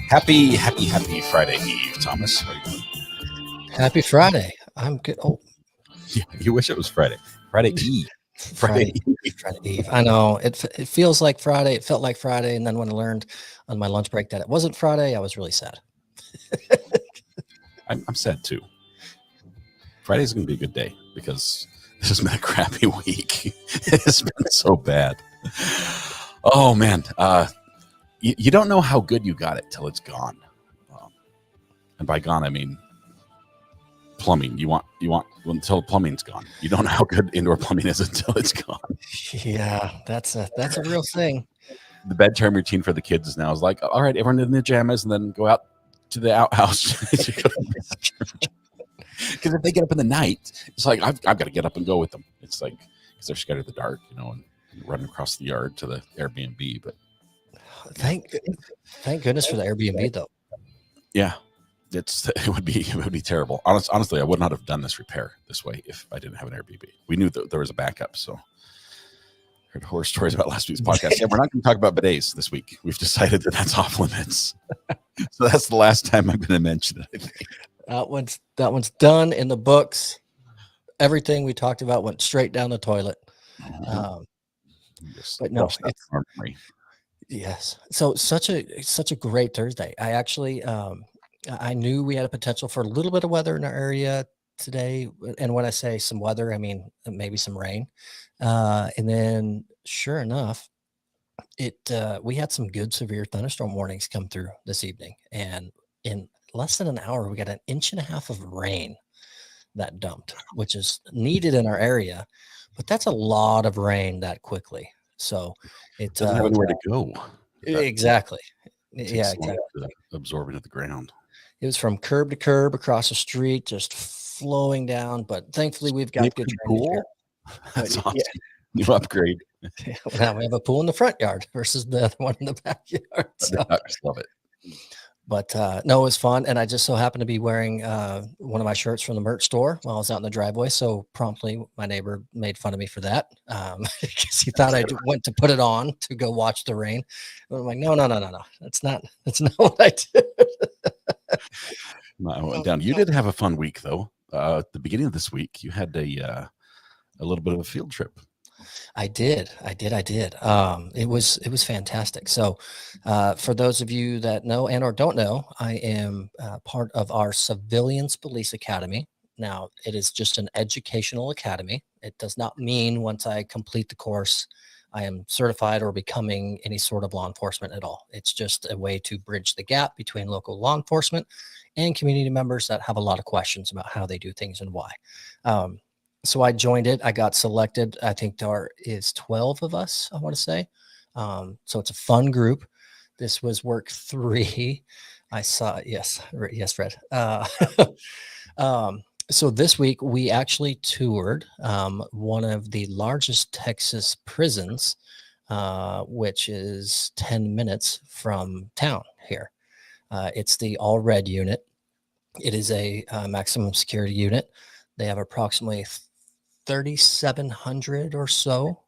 Happy Friday Eve, Thomas. How are you doing? Happy Friday. I'm good. Oh, You wish it was Friday. Friday Eve. Friday Eve. I know it feels like Friday. It felt like Friday. And then when I learned on my lunch break that it wasn't Friday, I was really sad. I'm sad too. Friday's going to be a good day because this has been a crappy week. It's been so bad. Oh, man. You don't know how good you got it till it's gone. And by gone, I mean plumbing. You want until plumbing's gone. You don't know how good indoor plumbing is until it's gone. Yeah, that's a real thing. The bedtime routine for the kids now is like, all right, everyone in the pajamas and then go out to the outhouse. Because if they get up in the night, it's like I've got to get up and go with them. It's like because they're scared of the dark, and running across the yard to the Airbnb. But thank goodness for the Airbnb though. Yeah, it would be terrible. Honestly, I would not have done this repair this way if I didn't have an Airbnb. We knew that there was a backup, so. Heard horror stories about last week's podcast. Yeah, we're not going to talk about bidets this week. We've decided that that's off limits. So that's the last time I'm going to mention it, I think. That one's done in the books. Everything we talked about went straight down the toilet. But no, it's yes. So such a great Thursday. I actually I knew we had a potential for a little bit of weather in our area today, and when I say some weather, I mean maybe some rain. And then sure enough, we had some good severe thunderstorm warnings come through this evening, and in less than an hour we got 1.5 inches of rain that dumped, which is needed in our area, but that's a lot of rain that quickly. So it doesn't have anywhere to go. Exactly. Yeah, exactly. To absorb into the ground. It was from curb to curb across the street, just flowing down. But thankfully, we've got good drainage here. That's awesome. Yeah. You upgrade. Now we have a pool in the front yard versus the other one in the backyard. So. I just love it. But no, it was fun. And I just so happened to be wearing one of my shirts from the merch store while I was out in the driveway. So promptly my neighbor made fun of me for that because he thought I went to put it on to go watch the rain. And I'm like, no. That's not what I did. No, I went down. You did have a fun week, though. At the beginning of this week, you had a little bit of a field trip. I did. It was fantastic. So for those of you that know and or don't know, I am part of our Civilians Police Academy. Now, it is just an educational academy. It does not mean once I complete the course, I am certified or becoming any sort of law enforcement at all. It's just a way to bridge the gap between local law enforcement and community members that have a lot of questions about how they do things and why. So I joined it. I got selected. I think there is 12 of us, I want to say. So it's a fun group. This was work 3. I saw, yes, Fred. So this week we actually toured one of the largest Texas prisons, which is 10 minutes from town here. It's the All Red unit. It is a maximum security unit. They have approximately 3,700 or so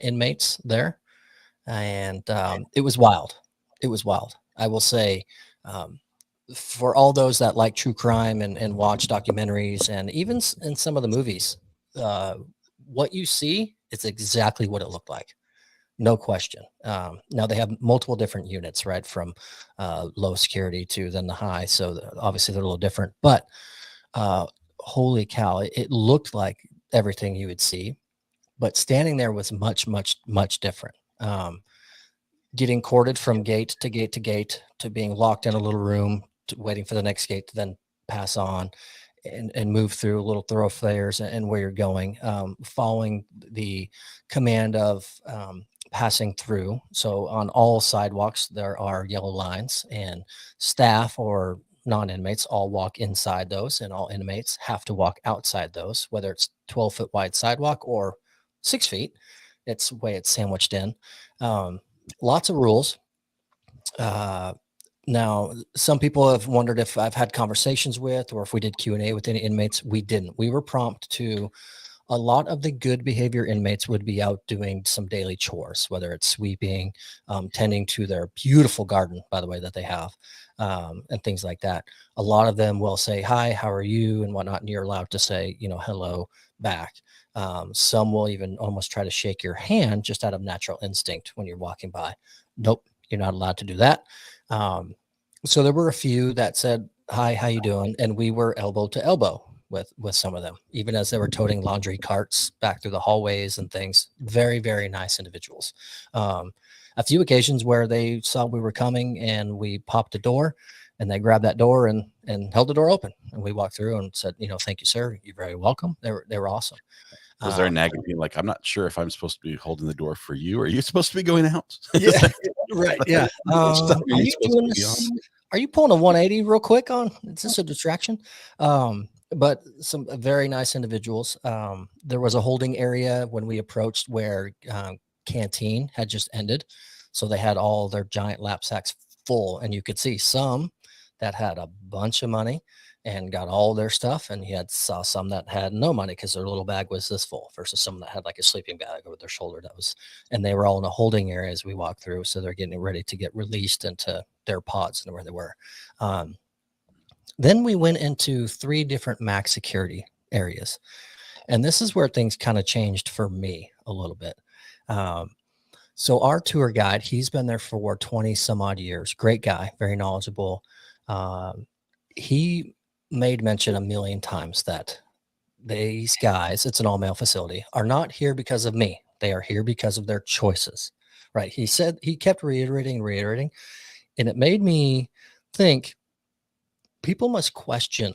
inmates there. And it was wild. It was wild. I will say, for all those that like true crime and watch documentaries and even in some of the movies, what you see is exactly what it looked like. No question. Now they have multiple different units, right? From low security to then the high. So obviously they're a little different, but holy cow, it looked like everything you would see, but standing there was much, much, much different. Getting courted from gate to gate to gate to being locked in a little room, to waiting for the next gate to then pass on and move through little thoroughfares and where you're going, following the command of passing through. So on all sidewalks, there are yellow lines, and staff or non-inmates all walk inside those, and all inmates have to walk outside those, whether it's 12-foot wide sidewalk or 6 feet. It's the way it's sandwiched in. Lots of rules. Now, some people have wondered if I've had conversations with or if we did Q&A with any inmates. We didn't. We were prompt to a lot of the good behavior inmates would be out doing some daily chores, whether it's sweeping, tending to their beautiful garden, by the way, that they have, and things like that. A lot of them will say, hi, how are you, and whatnot. And you're allowed to say, hello back. Some will even almost try to shake your hand just out of natural instinct when you're walking by. Nope, you're not allowed to do that. So there were a few that said, hi, how you doing? And we were elbow to elbow with some of them, even as they were toting laundry carts back through the hallways and things. Very, very nice individuals. A few occasions where they saw we were coming and we popped a door, and they grabbed that door and held the door open, and we walked through and said, thank you, sir. You're very welcome. They were awesome. Was there a nagging being like, I'm not sure if I'm supposed to be holding the door for you, or are you supposed to be going out? Yeah, right. Yeah. Are you pulling a 180 real quick on? Is this a distraction? But some very nice individuals. There was a holding area when we approached where canteen had just ended. So they had all their giant lap sacks full, and you could see some that had a bunch of money and got all their stuff, and you saw some that had no money because their little bag was this full, versus some that had like a sleeping bag over their shoulder and they were all in a holding area as we walked through, so they're getting ready to get released into their pods and where they were. Then we went into 3 different max security areas, and this is where things kind of changed for me a little bit. So our tour guide, he's been there for 20 some odd years. Great guy, very knowledgeable. He made mention a million times that these guys, it's an all-male facility, are not here because of me. They are here because of their choices, right? He said, he kept reiterating, and it made me think people must question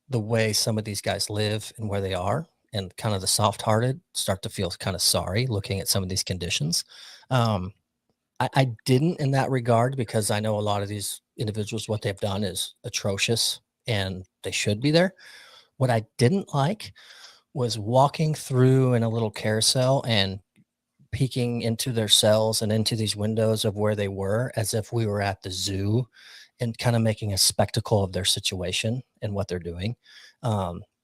the way some of these guys live and where they are, and kind of the soft-hearted start to feel kind of sorry looking at some of these conditions. I didn't in that regard, because I know a lot of these individuals, what they've done is atrocious and they should be there. What I didn't like was walking through in a little carousel and peeking into their cells and into these windows of where they were, as if we were at the zoo, and kind of making a spectacle of their situation and what they're doing.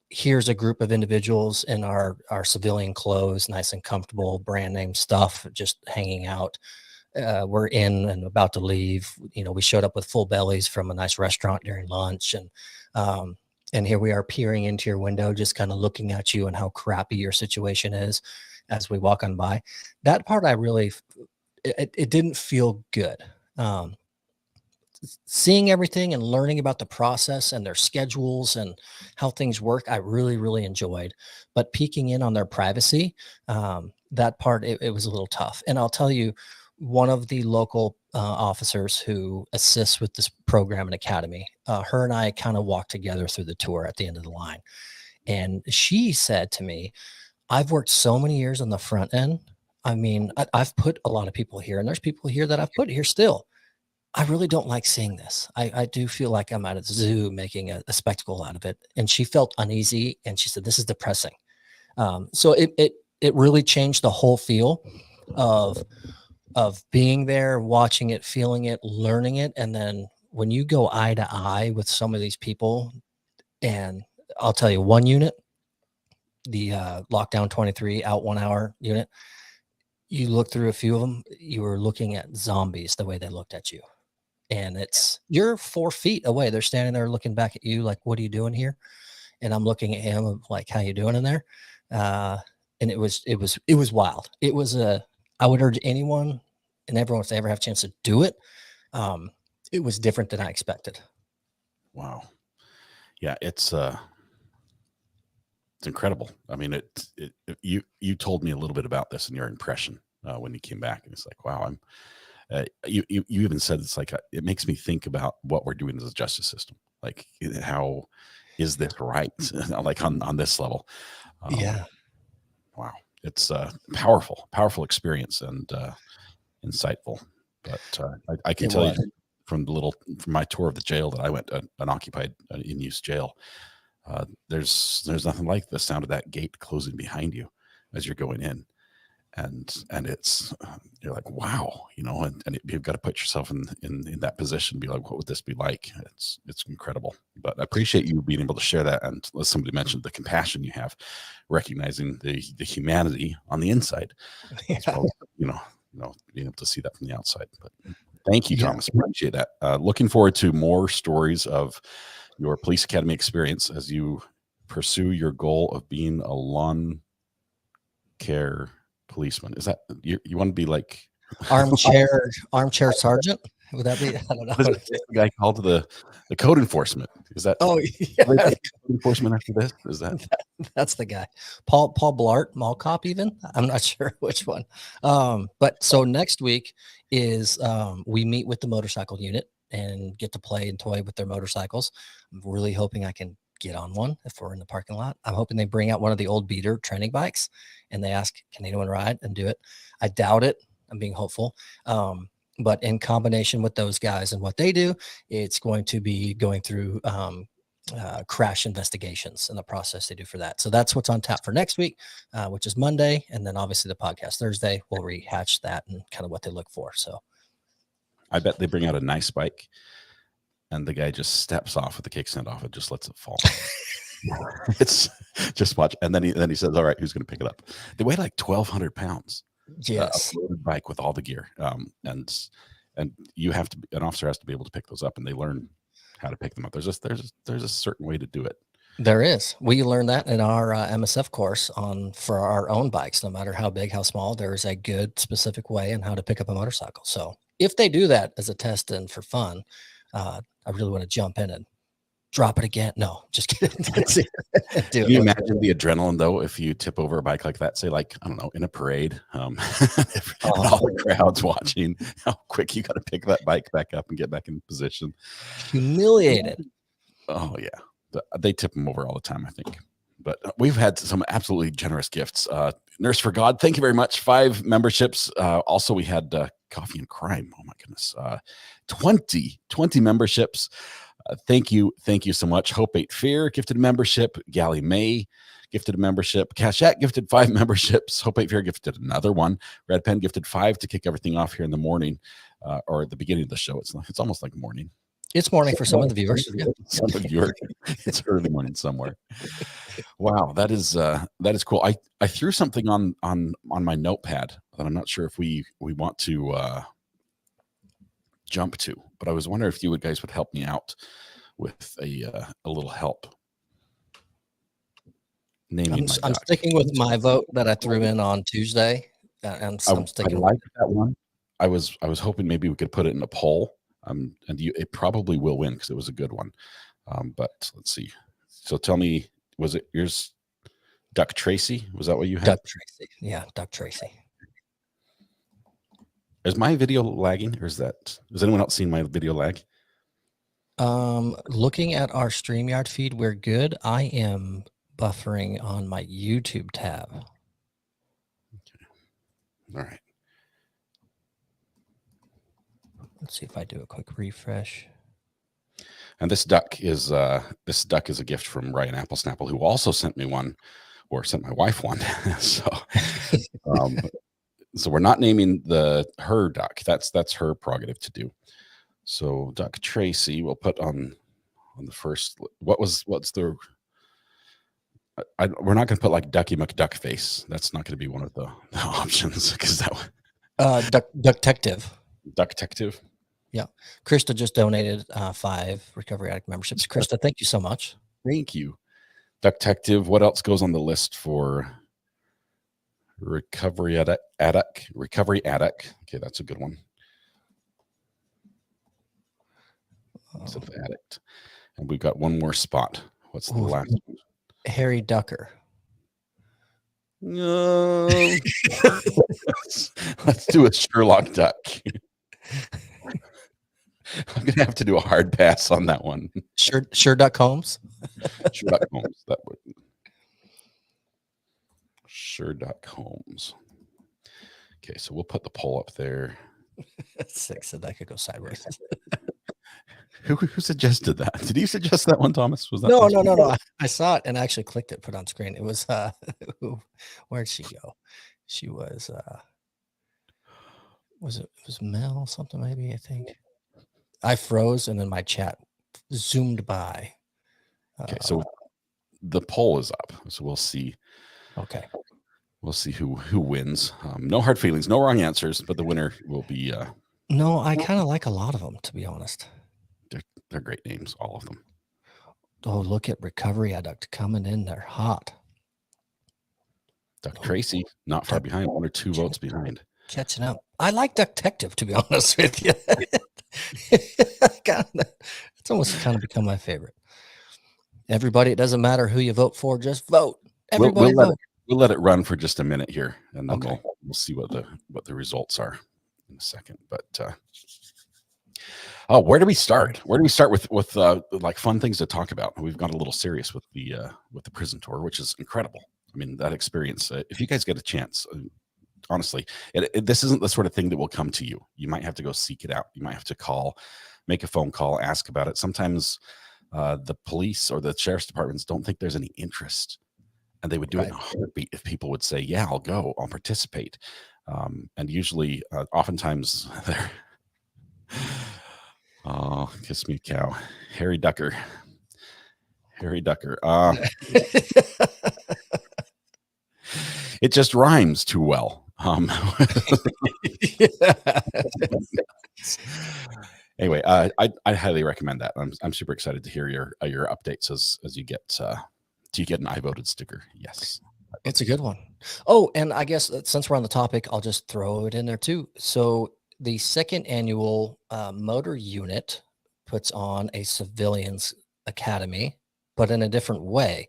Here's a group of individuals in our civilian clothes, nice and comfortable, brand name stuff, just hanging out. We're in and about to leave. We showed up with full bellies from a nice restaurant during lunch, and here we are peering into your window, just kind of looking at you and how crappy your situation is as we walk on by. That part, it didn't feel good. Seeing everything and learning about the process and their schedules and how things work, I really, really enjoyed. But peeking in on their privacy, that part, it was a little tough. And I'll tell you, one of the local officers who assists with this program and academy, her and I kind of walked together through the tour at the end of the line. And she said to me, I've worked so many years on the front end. I mean, I've put a lot of people here, and there's people here that I've put here still. I really don't like seeing this. I do feel like I'm at a zoo making a spectacle out of it. And she felt uneasy, and she said, this is depressing. So it really changed the whole feel of being there, watching it, feeling it, learning it. And then when you go eye to eye with some of these people, and I'll tell you, one unit, the lockdown 23 out 1 hour unit, you look through a few of them, you were looking at zombies the way they looked at you. And you're 4 feet away. They're standing there looking back at you like, what are you doing here? And I'm looking at him like, how you doing in there? And it was wild. It was I would urge anyone and everyone, if they ever have a chance to do it, it was different than I expected. Wow. Yeah, it's incredible. I mean, you told me a little bit about this in your impression when you came back, and it's like, wow, you even said, it's like, it makes me think about what we're doing as a justice system. Like, how is this right? Like on this level. Yeah. Wow. It's a powerful experience and insightful. But I can tell you from my tour of the jail that I went to, an occupied in-use jail, there's nothing like the sound of that gate closing behind you as you're going in. and it's you're like, wow, and you've got to put yourself in that position, be like, what would this be like? It's incredible. But I appreciate you being able to share that, and as somebody mentioned, the compassion you have, recognizing the humanity on the inside, as well as, being able to see that from the outside. But thank you, Yeah. Thomas. Appreciate that. Looking forward to more stories of your police academy experience as you pursue your goal of being a lawn care policeman. Is that you want to be like armchair sergeant? Would that be? I don't know. what is the guy called the code enforcement? Is that Oh, yeah. Code enforcement after this? Is that that's the guy? Paul Blart, mall cop even? I'm not sure which one. But so next week is we meet with the motorcycle unit and get to play and toy with their motorcycles. I'm really hoping I can get on one if we're in the parking lot. I'm hoping they bring out one of the old beater training bikes and they ask, can anyone ride, and do it. I doubt it. I'm being hopeful. But in combination with those guys and what they do, it's going to be going through crash investigations and the process they do for that. So that's what's on tap for next week, which is Monday. And then obviously the podcast Thursday, we'll rehatch that and kind of what they look for. So I bet they bring out a nice bike and the guy just steps off with the kickstand off and just lets it fall. It's just watch. And then he says, all right, who's going to pick it up? They weigh like 1,200 pounds. yes, A loaded bike with all the gear. And you have to, an officer has to be able to pick those up, and they learn how to pick them up. There's a certain way to do it. there is. We learned that in our MSF course for our own bikes. No matter how big, how small, there is a good specific way on how to pick up a motorcycle. So if they do that as a test and for fun, I really want to jump in and drop it again. No, just kidding. Can you imagine the adrenaline though if you tip over a bike like that, say like, I don't know, in a parade, all the crowd's watching, how quick you got to pick that bike back up and get back in position. Humiliated. Oh yeah, they tip them over all the time, I think. But we've had some absolutely generous gifts. Nurse for God, thank you very much. 5 memberships. Also, we had Coffee and Crime. Oh my goodness, 20 memberships. Thank you so much. Hope Ain't Fear gifted a membership. Gally May gifted a membership. Cashat gifted 5 memberships. Hope Ain't Fear gifted another one. Red Pen gifted 5 to kick everything off here in the morning, or at the beginning of the show. It's almost like morning. It's morning for some of the viewers. Yeah. Some of the viewers. It's early morning somewhere. Wow, that is cool. I threw something on my notepad that I'm not sure if we want to jump to, but I was wondering if you guys would help me out with a little help. Naming I'm sticking with my vote that I threw in on Tuesday, and I'm sticking. I like that one. I was hoping maybe we could put it in a poll. And it probably will win because it was a good one. But let's see. So tell me, was it yours, Duck Tracy? Was that what you had? Duck Tracy. Yeah, Duck Tracy. Is my video lagging, or has anyone else seen my video lag? Looking at our StreamYard feed, we're good. I am buffering on my YouTube tab. Okay. All right. Let's see if I do a quick refresh. And this duck is a gift from Ryan Applesnapple, who also sent me one, or sent my wife one. So we're not naming her duck. That's her prerogative to do. So Duck Tracy, we'll put on the first. What's the? We're not going to put like Ducky McDuckface. That's not going to be one of the options because that. Duck Detective. Duck Detective. Yeah. Krista just donated 5 Recovery Addict memberships. Krista, thank you so much. Thank you. Duck Detective. What else goes on the list for Recovery Addict? Recovery Addict. Okay, that's a good one. Instead of addict. And we've got one more spot. What's the last one? Harry Ducker. No. Let's do a Sherlock Duck. I'm gonna have to do a hard pass on that one. Sherlock Holmes. Sherlock Holmes. That would. Sherlock Holmes. Okay, so we'll put the poll up there. 6 said that could go sideways. Who suggested that? Did you suggest that one, Thomas? Was that no. I saw it and I actually clicked it, put it on screen. It was where'd she go? She was it was Mel something maybe, I think. I froze and then my chat zoomed by. Okay, so the poll is up, so we'll see. Okay. We'll see who wins. No hard feelings, no wrong answers, but the winner will be. No, I kind of like a lot of them, to be honest. They're great names, all of them. Oh, look at Recovery Adduct coming in there hot. Duck Tracy, not far behind, 1 or 2 votes behind. Catching up. I like Detective, to be honest with you. It's almost kind of become my favorite. Everybody, it doesn't matter who you vote for, just vote. Everybody vote. We'll let it run for just a minute here, and then Okay. we'll see what the results are in a second. But where do we start? Where do we start with like fun things to talk about? We've got a little serious with the prison tour, which is incredible. I mean, that experience. If you guys get a chance, honestly, this isn't the sort of thing that will come to you. You might have to go seek it out. You might have to call, make a phone call, ask about it. Sometimes the police or the sheriff's departments don't think there's any interest, and they would do it in a heartbeat if people would say, yeah, I'll go, I'll participate. And usually, oftentimes they're, oh, kiss me, cow. Harry Ducker. It just rhymes too well. Anyway, I highly recommend that. I'm super excited to hear your updates as you get do you get an I voted sticker? Yes, it's a good one. Oh, and I guess since we're on the topic, I'll just throw it in there too. So the second annual motor unit puts on a civilians academy, but in a different way.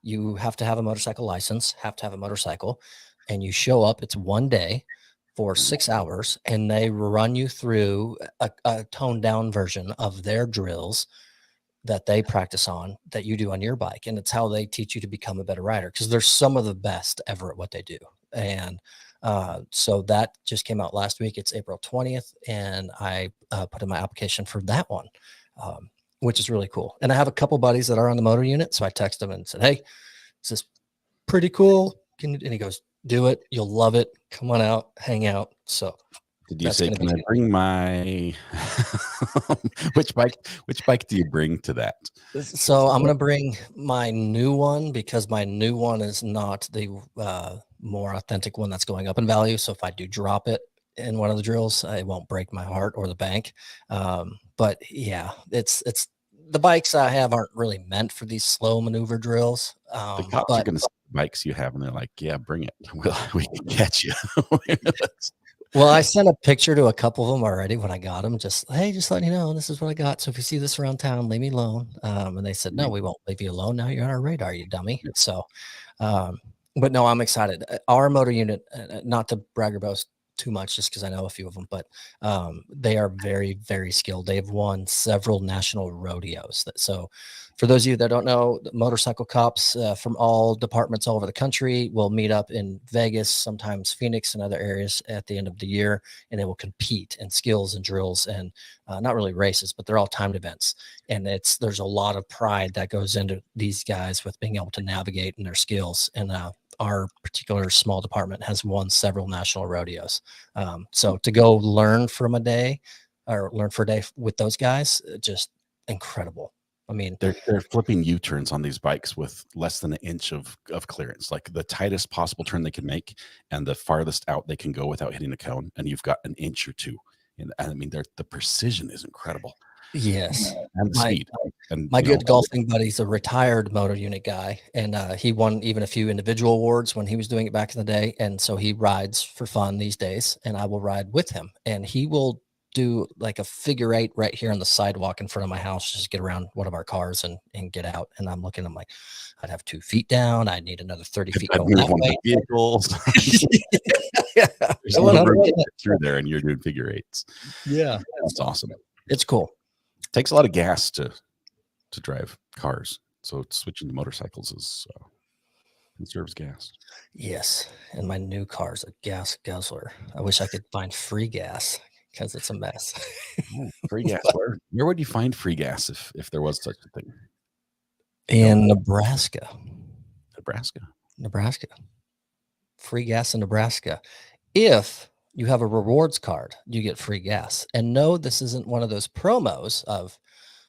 You have to have a motorcycle license, have to have a motorcycle, and you show up. It's 1 day for 6 hours, and they run you through a toned down version of their drills that they practice on that you do on your bike. And it's how they teach you to become a better rider, because they're some of the best ever at what they do. And so that just came out last week. It's April 20th. And I put in my application for that one, which is really cool. And I have a couple buddies that are on the motor unit. So I texted them and said, hey, this is pretty cool. And he goes, do it. You'll love it. Come on out, hang out. So did you say, can I bring my, which bike do you bring to that? So I'm going to bring my new one, because my new one is not the more authentic one that's going up in value. So if I do drop it in one of the drills, it won't break my heart or the bank. But yeah, it's the bikes I have aren't really meant for these slow maneuver drills. The cops are going to see the bikes you have, and they're like, yeah, bring it. We can catch you. Well, I sent a picture to a couple of them already when I got them. Just, hey, just letting you know, this is what I got. So if you see this around town, leave me alone. And they said, no, we won't leave you alone. Now you're on our radar, you dummy. So, but no, I'm excited. Our motor unit, not to brag or boast too much, just because I know a few of them, but they are very, very skilled. They've won several national rodeos. So for those of you that don't know, the motorcycle cops from all departments all over the country will meet up in Vegas, sometimes Phoenix and other areas at the end of the year, and they will compete in skills and drills, and not really races, but they're all timed events. And there's a lot of pride that goes into these guys with being able to navigate in their skills. And our particular small department has won several national rodeos. So to go learn for a day with those guys, just incredible. I mean, they're flipping U-turns on these bikes with less than an inch of clearance, like the tightest possible turn they can make and the farthest out they can go without hitting the cone. And you've got an inch or two. And I mean, the precision is incredible. Yes. And the speed. And my good golfing buddy's a retired motor unit guy, and he won even a few individual awards when he was doing it back in the day. And so he rides for fun these days, and I will ride with him, and he will do like a figure 8 right here on the sidewalk in front of my house, just get around one of our cars and get out. And I'm looking, I'm like, I'd have 2 feet down. I'd need another 30 feet going that way. Vehicles. Yeah. Through there, and you're doing figure 8s. Yeah. That's awesome. It's cool. It takes a lot of gas to drive cars. So switching to motorcycles is conserves gas. Yes. And my new car's a gas guzzler. I wish I could find free gas, because it's a mess. Free gas. Where would you find free gas if there was such a thing? In Nebraska. Nebraska. free gas in Nebraska. If you have a rewards card, you get free gas. And no, this isn't one of those promos of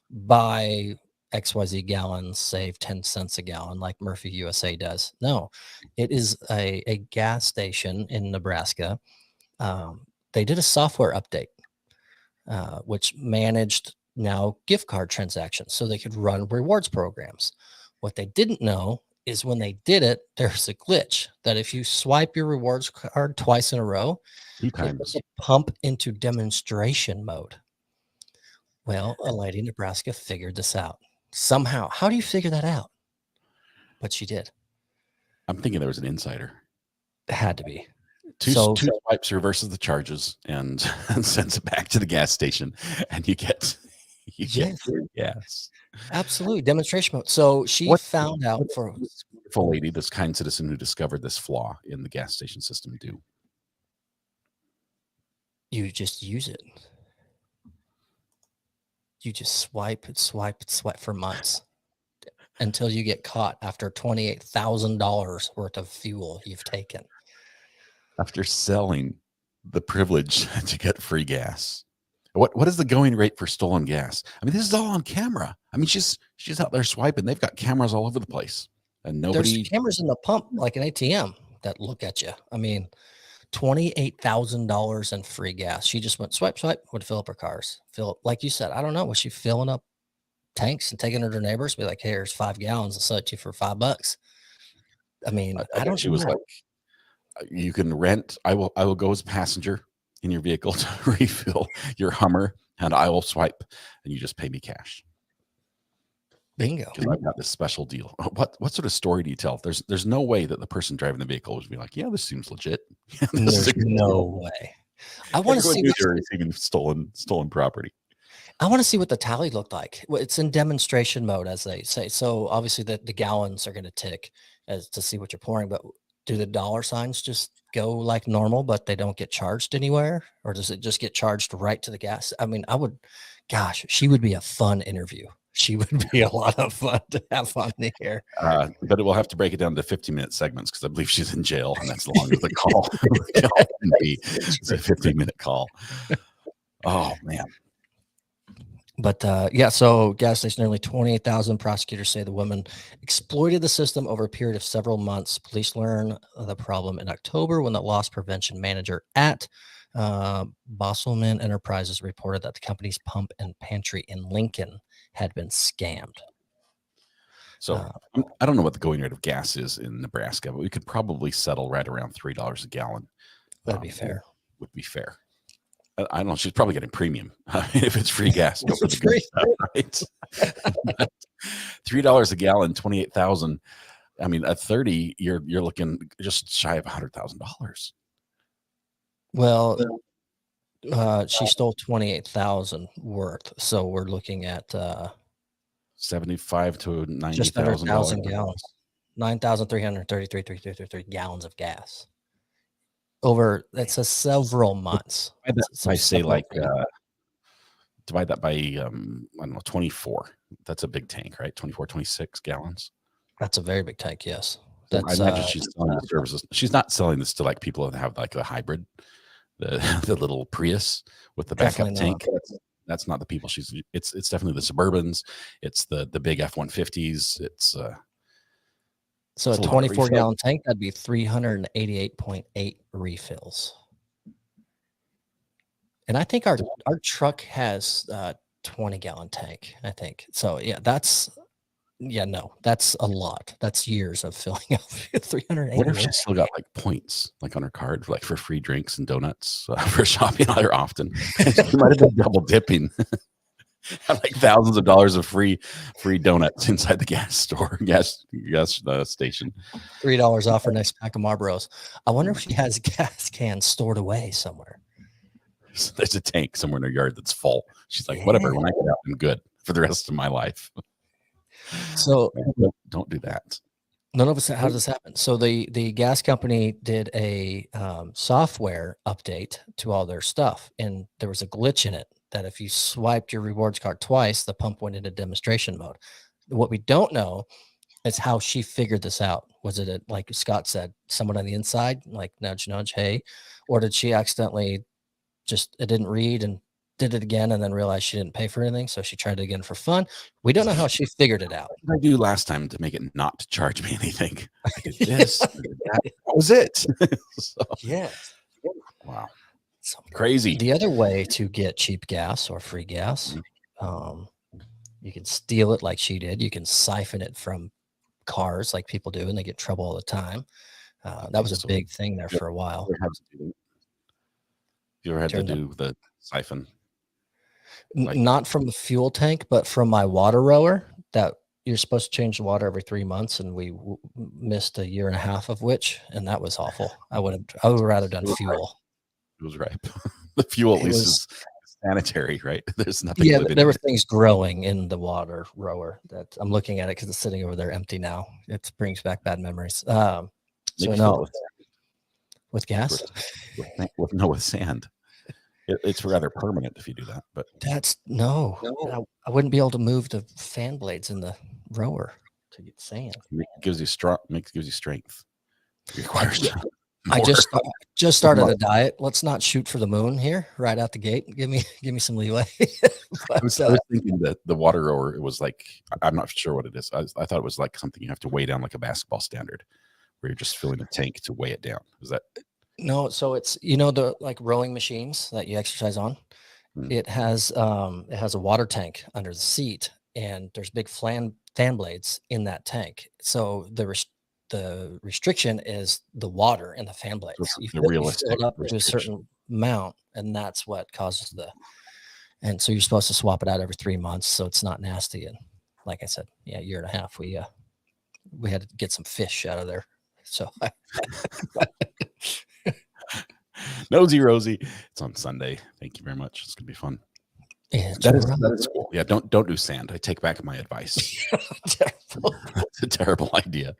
buy XYZ gallons, save 10 cents a gallon like Murphy USA does. No, it is a gas station in Nebraska. They did a software update, which managed now gift card transactions so they could run rewards programs. What they didn't know is when they did it, there's a glitch that if you swipe your rewards card twice in a row, Two it times. puts a pump into demonstration mode. Well, a lady in Nebraska figured this out somehow. How do you figure that out? But she did. I'm thinking there was an insider. It had to be. Two So- swipes reverses the charges and sends it back to the gas station, and you get Yes. free gas. Absolutely. Demonstration mode. So she What- found out what for does this wonderful lady, this kind citizen who discovered this flaw in the gas station system, do? you just use it. You just swipe for months until you get caught after $28,000 worth of fuel you've taken. After selling the privilege to get free gas. What is the going rate for stolen gas? I mean, this is all on camera. I mean, she's out there swiping. They've got cameras all over the place, and nobody. There's cameras in the pump like an ATM that look at you. I mean, $28,000 in free gas. She just went swipe, would fill up her cars. Like you said, I don't know. Was she filling up tanks and taking her to neighbors? Be like, hey, here's 5 gallons. I'll sell it to you for $5. I mean, I don't. She was like, "You can rent. I will go as a passenger in your vehicle to refill your Hummer, and I will swipe, and you just pay me cash bingo. because I've got this special deal." What sort of story do you tell? There's no way that the person driving the vehicle would be like, "Yeah, this seems legit." There's no way. I want to see. You're receiving stolen property. I want to see what the tally looked like. Well, it's in demonstration mode, as they say. So obviously the gallons are going to tick as to see what you're pouring, but do the dollar signs just go like normal, but they don't get charged anywhere? Or does it just get charged right to the gas? I mean, gosh, she would be a fun interview. She would be a lot of fun to have on the air. But we'll have to break it down to 15-minute segments because I believe she's in jail, and that's the longest the call can be. It's a 15-minute call. Oh man. But yeah, so gas station, nearly 28,000. Prosecutors say the woman exploited the system over a period of several months. Police learned the problem in October when the loss prevention manager at Bosselman Enterprises reported that the company's pump and pantry in Lincoln had been scammed. So I don't know what the going rate of gas is in Nebraska, but we could probably settle right around $3 a gallon. That'd be fair. Would be fair. I don't know. She's probably getting premium. I mean, if it's free gas, go for the good stuff, right? $3 a gallon, 28,000. I mean, at 30, you're looking just shy of $100,000. Well, she stole 28,000 worth, so we're looking at 75 to 90,000 just under 1,000 gallons, 9,333 gallons of gas. Over, it says several months. I say like divide that by I don't know, 24. That's a big tank, right? 24, 26 gallons. That's a very big tank. Yes, I imagine she's selling the services. She's not selling this to like people that have like a hybrid, the little Prius with the backup tank. That's not the people she's. It's definitely the Suburbans. It's the big F-150s. It's so a 24-gallon tank, that'd be 388.8 refills. And I think our truck has 20-gallon tank, I think. So yeah, that's a lot. That's years of filling up 380. What if she's still got like points like on her card like for free drinks and donuts for shopping on her often? She might have been double dipping. Have like thousands of dollars of free donuts inside the gas station. $3 off her next pack of Marlboros. I wonder if she has gas cans stored away somewhere. There's a tank somewhere in her yard that's full. She's like, whatever. When I get out, I'm good for the rest of my life. So don't do that. None of us. How does this happen? So the gas company did a software update to all their stuff, and there was a glitch in it that if you swiped your rewards card twice, the pump went into demonstration mode. What we don't know It's how she figured this out. Was it, like Scott said, someone on the inside, like nudge, nudge, hey, or did she accidentally it didn't read and did it again and then realized she didn't pay for anything, so she tried it again for fun? We don't know how she figured it out. What did I do last time to make it not to charge me anything? I did this. I did that. That was it. So, Yes. wow. So, Crazy. the other way to get cheap gas or free gas, you can steal it like she did. You can siphon it from cars like people do, and they get in trouble all the time. That was a big thing there for a while. You ever had to do the siphon? Not from the fuel tank, but from my water rower. That you're supposed to change the water every 3 months, and we missed a year and a half of which, and that was awful. I would rather done fuel. It was ripe. The fuel at least is sanitary, right? There's nothing. Yeah, there were things growing in the water rower that I'm looking at it because it's sitting over there empty now. It brings back bad memories. So no, with gas? With sand. It's rather permanent if you do that, but that's no. I wouldn't be able to move the fan blades in the rower to get sand. It gives you strength. It requires I just started a diet. Let's not shoot for the moon here right out the gate. Give me some leeway. But, I was thinking that the water rower, it was like, I'm not sure what it is. I thought it was like something you have to weigh down like a basketball standard, where you're just filling a tank to weigh it down. Is that? No, so it's, the like rowing machines that you exercise on. It has a water tank under the seat, and there's big fan blades in that tank. So the restriction is the water in the fan blades. So you fill it up to a certain amount, and that's what causes and so you're supposed to swap it out every 3 months so it's not nasty. And like I said, a year and a half, we had to get some fish out of there. So Nosy Rosie, it's on Sunday. Thank you very much. It's gonna be fun. Yeah, that is cool. Yeah, don't do sand. I take back my advice. That's a terrible idea.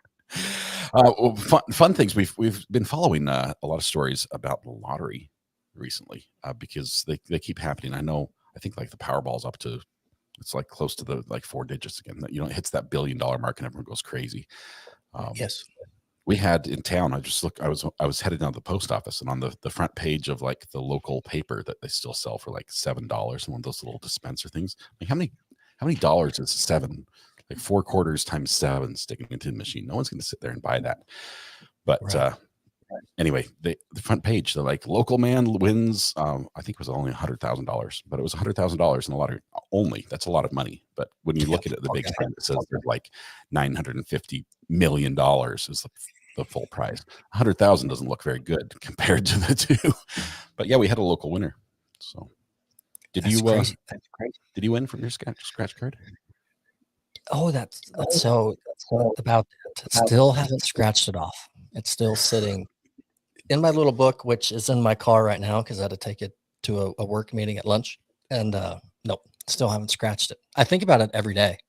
Fun things. We've been following a lot of stories about the lottery recently because they keep happening. I think like the Powerball's up to, it's like close to the like 4 digits again. That it hits that $1 billion mark and everyone goes crazy. Yes. We had in town, I was headed down to the post office, and on the front page of like the local paper that they still sell for like $7 in one of those little dispenser things. Like how many dollars is 7? Like 4 quarters times 7 sticking into the machine. No one's going to sit there and buy that. But anyway, the front page, they're like, local man wins. I think it was only $100,000, but it was $100,000 in the lottery only. That's a lot of money. But when you look at it, the big print, it says there's like $950 million is the full price. 100,000 doesn't look very good compared to the two. But yeah, we had a local winner. So did you win from your scratch card? Oh, that's so about that. Still haven't scratched it off. It's still sitting in my little book, which is in my car right now because I had to take it to a work meeting at lunch. And nope, still haven't scratched it. I think about it every day.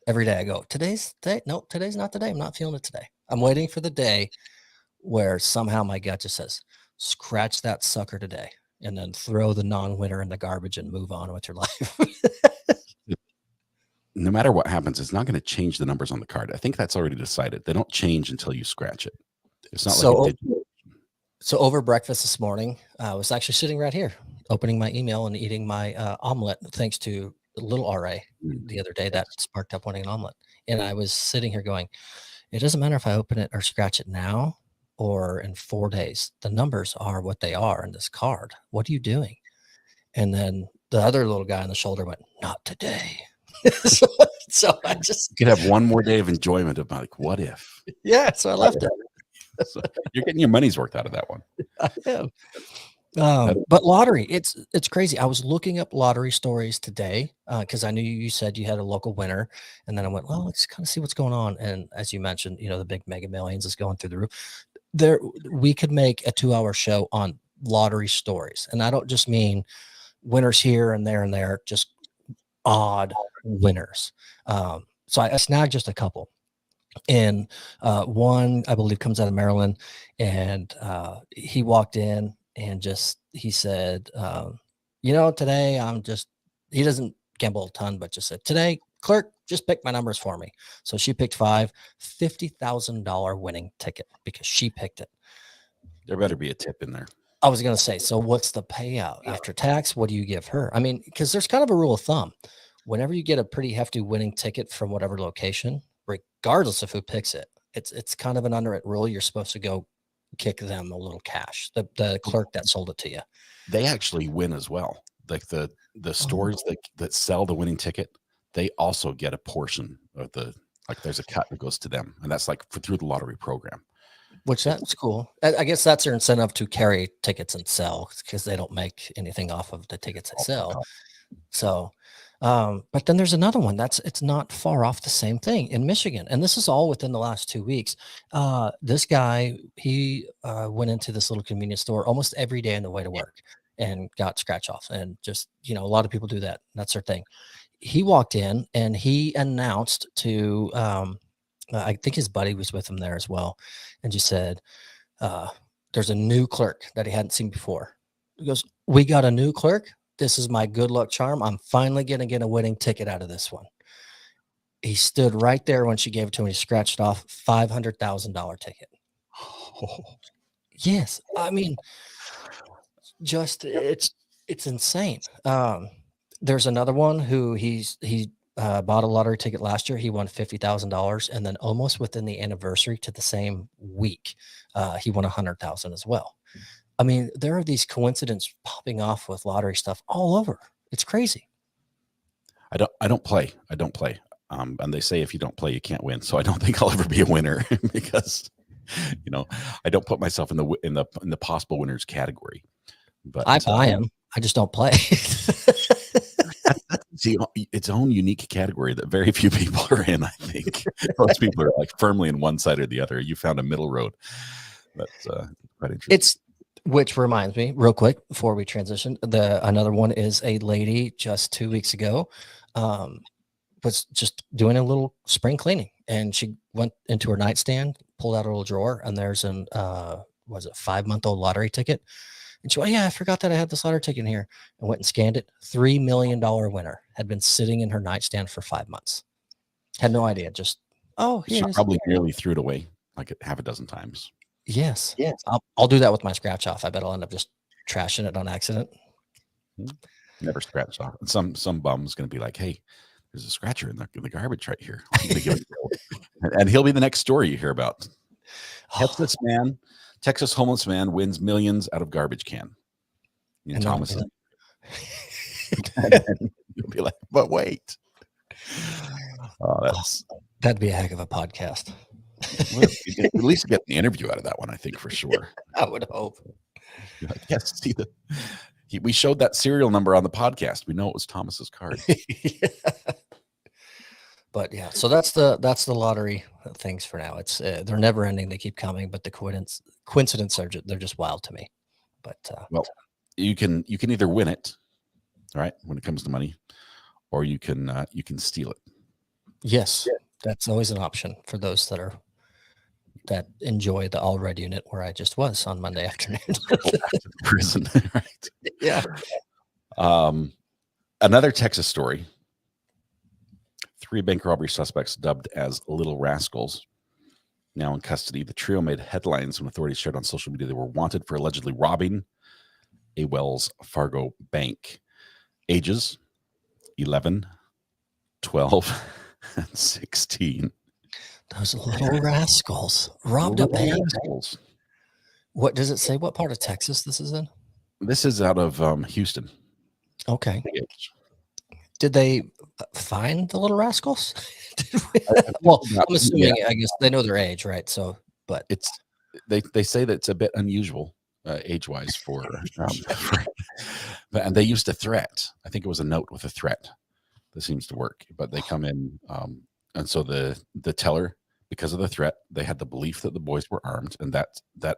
Every day I go, today's day. Nope, today's not the day. I'm not feeling it today. I'm waiting for the day where somehow my gut just says, scratch that sucker today, and then throw the non-winner in the garbage and move on with your life. No matter what happens, it's not going to change the numbers on the card. I think that's already decided. They don't change until you scratch it. It's not So over breakfast this morning, I was actually sitting right here, opening my email and eating my omelet, thanks to little RA the other day that sparked up wanting an omelet. And I was sitting here going, it doesn't matter if I open it or scratch it now or in 4 days. The numbers are what they are in this card. What are you doing? And then the other little guy on the shoulder went, not today. so I just could have one more day of enjoyment of like, what if? Yeah, so I left it. So you're getting your money's worth out of that one. I am. But lottery, it's crazy. I was looking up lottery stories today because I knew you said you had a local winner, and then I went, well, let's kind of see what's going on. And as you mentioned, the big Mega Millions is going through the roof. We could make a 2-hour show on lottery stories, and I don't just mean winners here and there, just odd winners. So I snagged just a couple. And one, I believe, comes out of Maryland, and he walked in and he said, today he doesn't gamble a ton, but just said, today, clerk, just pick my numbers for me. So she picked five, $50,000 winning ticket because she picked it. There better be a tip in there. I was going to say, so what's the payout after tax? What do you give her? I mean, because there's kind of a rule of thumb. Whenever you get a pretty hefty winning ticket from whatever location, regardless of who picks it, it's kind of an unwritten rule. You're supposed to go kick them a little cash, the clerk that sold it to you. They actually win as well. Like the stores that sell the winning ticket, they also get a portion of there's a cut that goes to them. And that's like through the lottery program. Which that's cool. I guess that's their incentive to carry tickets and sell because they don't make anything off of the tickets they sell. So, but then there's another one it's not far off the same thing in Michigan. And this is all within the last 2 weeks. This guy, he went into this little convenience store almost every day on the way to work and got scratch off. And just, a lot of people do that. That's their thing. He walked in and he announced to, I think his buddy was with him there as well. And just said, there's a new clerk that he hadn't seen before. He goes, we got a new clerk. This is my good luck charm. I'm finally going to get a winning ticket out of this one. He stood right there when she gave it to him. He scratched off $500,000 ticket. Oh. Yes. I mean, just, it's insane. There's another one who he bought a lottery ticket last year. He won $50,000, and then almost within the anniversary to the same week, he won $100,000 as well. I mean, there are these coincidences popping off with lottery stuff all over. It's crazy. I don't play. And they say if you don't play, you can't win. So I don't think I'll ever be a winner because, I don't put myself in the possible winners category. But I buy them. I just don't play. See, its own unique category that very few people are in. I think most people are like firmly in one side or the other. You found a middle road. That's quite interesting. Which reminds me, real quick before we transition, another one is a lady just 2 weeks ago was just doing a little spring cleaning, and she went into her nightstand, pulled out a little drawer, and there's an 5-month-old lottery ticket. And she went, yeah, I forgot that I had this lottery ticket here, and went and scanned it. $3 million winner had been sitting in her nightstand for 5 months. Had no idea. Just, she probably nearly threw it away like half a dozen times. Yes. I'll do that with my scratch off. I bet I'll end up just trashing it on accident. Never scratch off. Some bum's going to be like, hey, there's a scratcher in the garbage right here. And he'll be the next story you hear about. Texas homeless man wins millions out of garbage can. Thomas. You'll be like, but wait. That'd be a heck of a podcast. At least get the interview out of that one, I think, for sure. I would hope. Yes, we showed that serial number on the podcast. We know it was Thomas's card. Yeah. But yeah, so that's the lottery things for now. It's they're never ending. They keep coming, but the coincidence they're just wild to me. But you can either win it, right, when it comes to money, or you can steal it. Yes, that's always an option for those that enjoy the All Red unit where I just was on Monday afternoon. Prison, right? Yeah. Another Texas story. 3 bank robbery suspects dubbed as Little Rascals now in custody. The trio made headlines when authorities shared on social media they were wanted for allegedly robbing a Wells Fargo bank. Ages 11, 12, and 16. Those Little Rascals robbed a bank. What does it say? What part of Texas this is in? This is out of Houston. Okay. Did they find the Little Rascals? I'm assuming. I guess they know their age, right? So, but they say that it's a bit unusual age-wise for and they used a threat. I think it was a note with a threat that seems to work. But they come in, and so the teller, because of the threat, they had the belief that the boys were armed, and that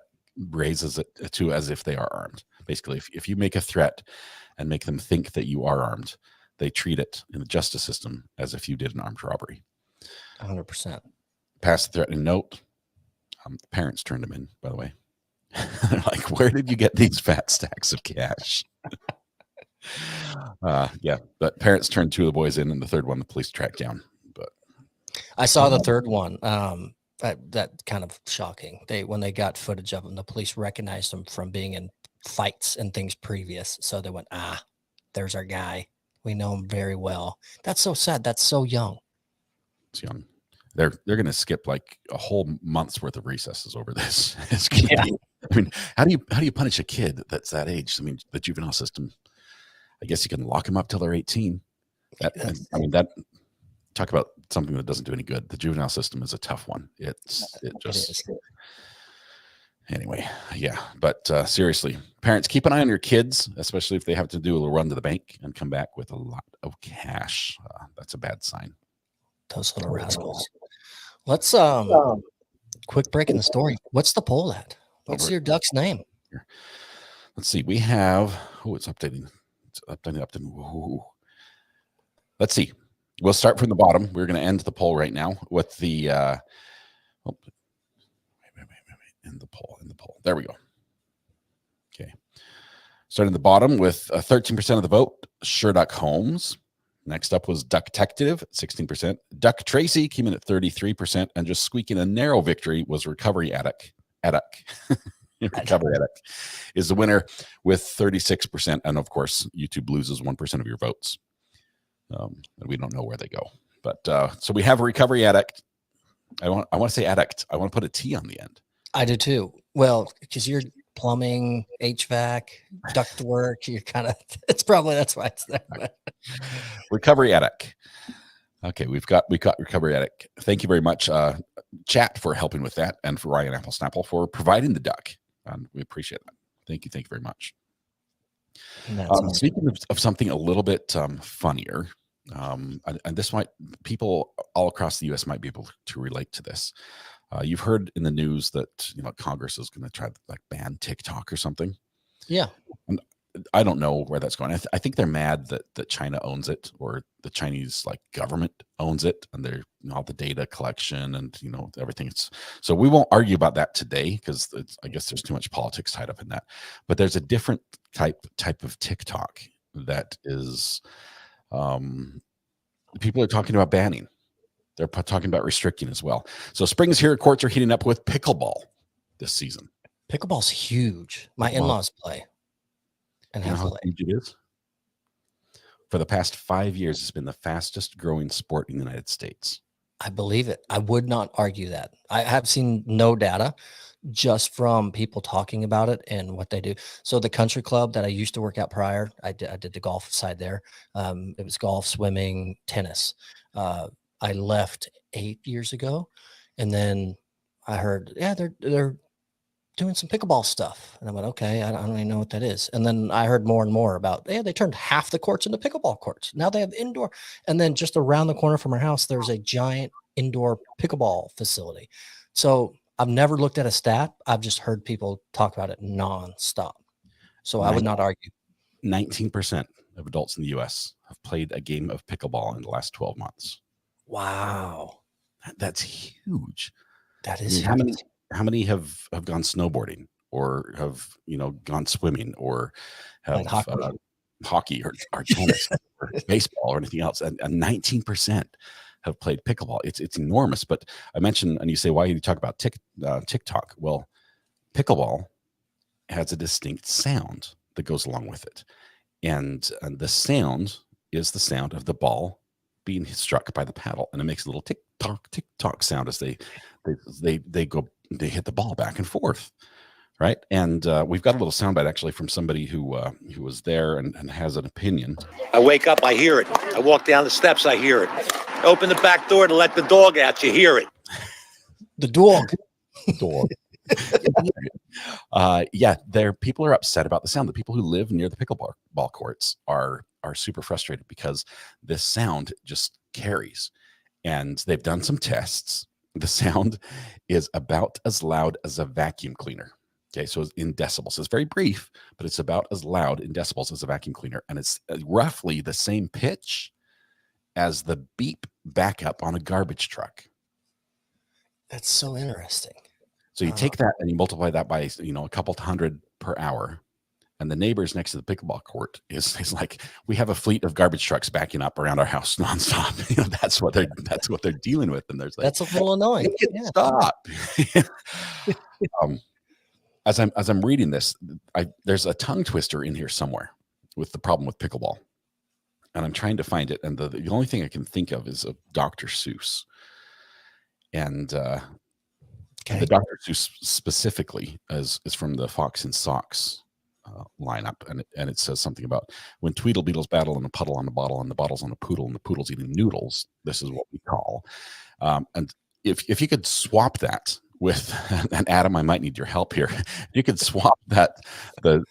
raises it to as if they are armed. Basically, if you make a threat and make them think that you are armed, they treat it in the justice system as if you did an armed robbery. 100%. Pass the threatening note. The parents turned them in, by the way. They're like, where did you get these fat stacks of cash? But parents turned 2 of the boys in, and the third one the police tracked down. But I saw the third one. That kind of shocking. When they got footage of him, the police recognized him from being in fights and things previous. So they went, there's our guy. We know him very well. That's so sad. That's so young. It's young. They're going to skip like a whole month's worth of recesses over this. Yeah. I mean, how do you punish a kid that's that age? I mean, the juvenile system, I guess you can lock them up till they're 18. That talk about something that doesn't do any good. The juvenile system is a tough one. Anyway, yeah. But seriously, parents, keep an eye on your kids, especially if they have to do a little run to the bank and come back with a lot of cash. That's a bad sign. Those little rascals. Let's quick break in the story. What's the poll at? What's your duck's name? Let's see. We have it's updating. It's updating. Ooh. Let's see. We'll start from the bottom. We're going to end the poll right now with the end the poll. There we go. Okay. Starting at the bottom with 13% of the vote, Sherlock Holmes. Next up was Duck Detective, 16%. Duck Tracy came in at 33%, and just squeaking a narrow victory was Recovery Addict. Recovery Addict is the winner with 36%. And of course, YouTube loses 1% of your votes. And we don't know where they go. But so we have a Recovery Addict. I want to say addict. I want to put a T on the end. I do too. Well, because you're plumbing, HVAC, ductwork, you're kind of, that's why it's there. Recovery Addict. Okay, we got Recovery Addict. Thank you very much, chat, for helping with that, and for Ryan Apple Snapple for providing the duck. We appreciate that. Thank you very much. Speaking of something a little bit funnier, and this people all across the U.S. might be able to relate to this. You've heard in the news that Congress is going to try to ban TikTok or something. Yeah. And I don't know where that's going. I think they're mad that China owns it, or the Chinese government owns it, and they're all the data collection and everything. So we won't argue about that today, because I guess there's too much politics tied up in that. But there's a different type of TikTok that is people are talking about banning. They're talking about restricting as well. So spring's here. Courts are heating up with pickleball this season. Pickleball's huge. My in-laws play. And you know how huge it is? For the past 5 years, it's been the fastest growing sport in the United States. I believe it. I would not argue that. I have seen no data, just from people talking about it and what they do. So the country club that I used to work at prior, I did the golf side there. It was golf, swimming, tennis. I left 8 years ago, and then I heard, they're doing some pickleball stuff. And I went, okay, I don't even know what that is. And then I heard more and more about, they turned half the courts into pickleball courts. Now they have indoor. And then just around the corner from our house, there's a giant indoor pickleball facility. So I've never looked at a stat. I've just heard people talk about it nonstop. So I would not argue. 19% of adults in the U.S. have played a game of pickleball in the last 12 months. Wow. That's huge. That is huge. How many have gone snowboarding, or have gone swimming, or have hockey or tennis or baseball or anything else? And 19% have played pickleball. It's enormous. But I mentioned, and you say, why do you talk about TikTok? Well, pickleball has a distinct sound that goes along with it, and the sound is the sound of the ball being struck by the paddle, and it makes a little tick tock sound as they hit the ball back and forth, right? And we've got a little soundbite actually from somebody who was there and has an opinion. I wake up, I hear it. I walk down the steps, I hear it. Open the back door to let the dog out, you hear it. The dog. People are upset about the sound. The people who live near the pickleball courts are super frustrated because this sound just carries. And they've done some tests. The sound is about as loud as a vacuum cleaner. Okay, so in decibels. It's very brief, but it's about as loud in decibels as a vacuum cleaner. And it's roughly the same pitch as the beep backup on a garbage truck. That's so interesting. So you take that and you multiply that by, a couple hundred per hour, And the neighbors next to the pickleball court is like, we have a fleet of garbage trucks backing up around our house nonstop. You know, that's what they're dealing with. And there's like, That's a little annoying. Yeah. stop. As I'm reading this, there's a tongue twister in here somewhere with the problem with pickleball, and I'm trying to find it. And the only thing I can think of is a Dr. Seuss, and Okay. the Dr. Seuss specifically is from the Fox and Socks lineup, and it says something about when Tweedlebeetles battle in a puddle on the bottle, and the bottle's on a poodle, and the poodle's eating noodles. This is what we call. And if you could swap that with, and Adam, I might need your help here. You could swap that the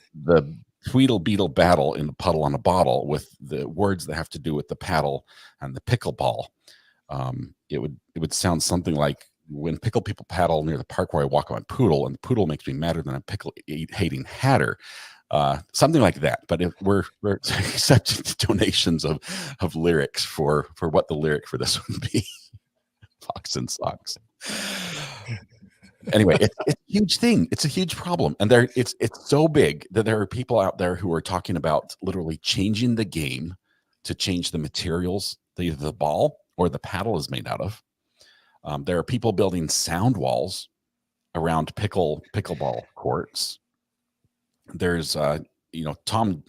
Tweedlebeetle battle in the puddle on a bottle with the words that have to do with the paddle and the pickleball. It would sound something like, when pickle people paddle near the park where I walk on poodle, and the poodle makes me madder than a pickle hating hatter. Something like that. But if we're accepting donations of lyrics for what the lyric for this would be. Fox and Socks. Anyway, it's a huge thing. It's a huge problem. And it's so big that there are people out there who are talking about literally changing the game to change the materials that either the ball or the paddle is made out of. There are people building sound walls around pickleball courts. There's Tom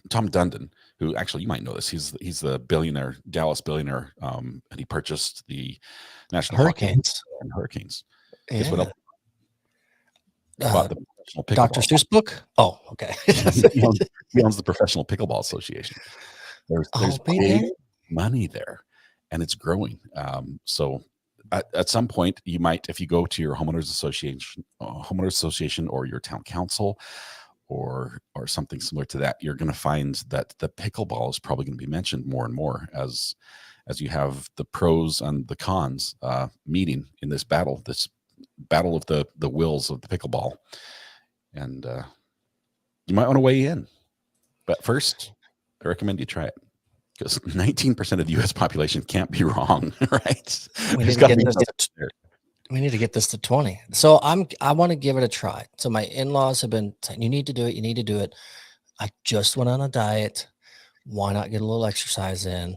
Dundon, who actually you might know this. He's the billionaire, Dallas billionaire, and he purchased the National Hurricanes. And Hurricanes. Yeah. Guess what else? Bought the professional Dr. pickleball. Seuss book? Oh, okay. he owns the Professional Pickleball Association. There's big money there, and it's growing. So at some point, you might, if you go to your homeowners association or your town council or something similar to that, you're going to find that the pickleball is probably going to be mentioned more and more as you have the pros and the cons meeting in this battle of the wills of the pickleball. And you might want to weigh in. But first, I recommend you try it, because 19% of the U.S. population can't be wrong, right? We need to get this to 20. So I want to give it a try. So my in-laws have been saying, you need to do it. You need to do it. I just went on a diet. Why not get a little exercise in?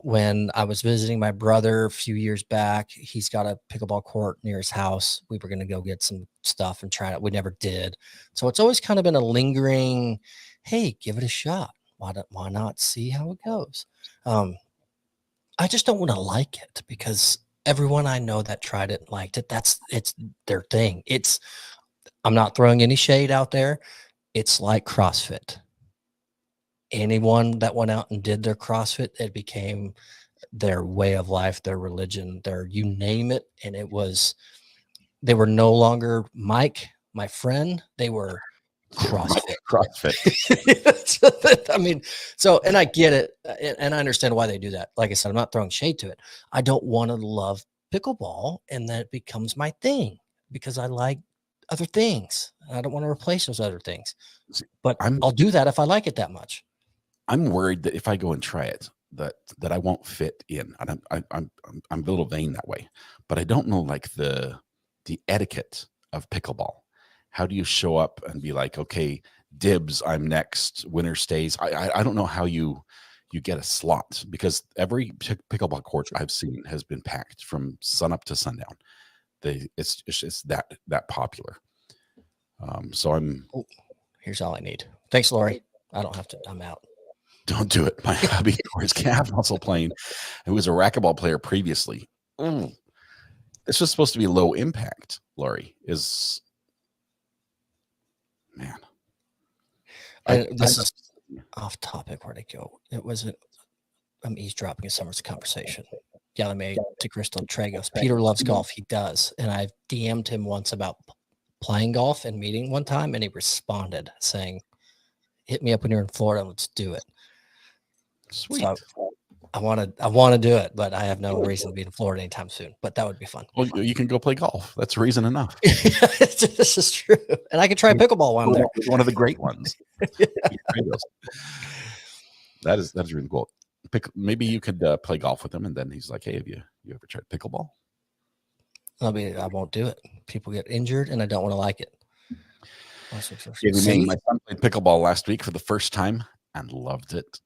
When I was visiting my brother a few years back, he's got a pickleball court near his house. We were going to go get some stuff and try it. We never did. So it's always kind of been a lingering, hey, give it a shot. Why not see how it goes? I just don't want to like it, because everyone I know that tried it and liked it, it's their thing. I'm not throwing any shade out there. It's like CrossFit. Anyone that went out and did their CrossFit, it became their way of life, their religion, you name it. And they were no longer Mike, my friend. They were CrossFit. I mean, and I get it. And I understand why they do that. Like I said, I'm not throwing shade to it. I don't want to love pickleball and that it becomes my thing, because I like other things. I don't want to replace those other things, but I'll do that if I like it that much. I'm worried that if I go and try it, that I won't fit in. And I'm a little vain that way, but I don't know, like the etiquette of pickleball. How do you show up and be like, okay, dibs, I'm next, winner stays? I don't know how you get a slot, because every pickleball court I've seen has been packed from sun up to sundown. It's just that popular. So here's all I need. Thanks, Lori. I don't have to. I'm out. Don't do it. My hubby tore his calf muscle playing. Who was a racquetball player previously. This was supposed to be low impact. Lori is, man. This is off topic. Where'd it go? It wasn't. I'm eavesdropping in Summer's conversation. Gallimay to Crystal Tragos. Peter loves golf. He does. And I've DM'd him once about playing golf and meeting one time, and he responded saying, hit me up when you're in Florida and let's do it. Sweet. So I want to do it, but I have no reason to be in Florida anytime soon, but that would be fun. Well, you can go play golf. That's reason enough. This is true. And I can try pickleball while I'm there. One of the great ones. Yeah. That is really cool. Maybe you could play golf with him, and then he's like, hey, have you ever tried pickleball? I won't do it. People get injured and I don't want to like it. My son played pickleball last week for the first time and loved it.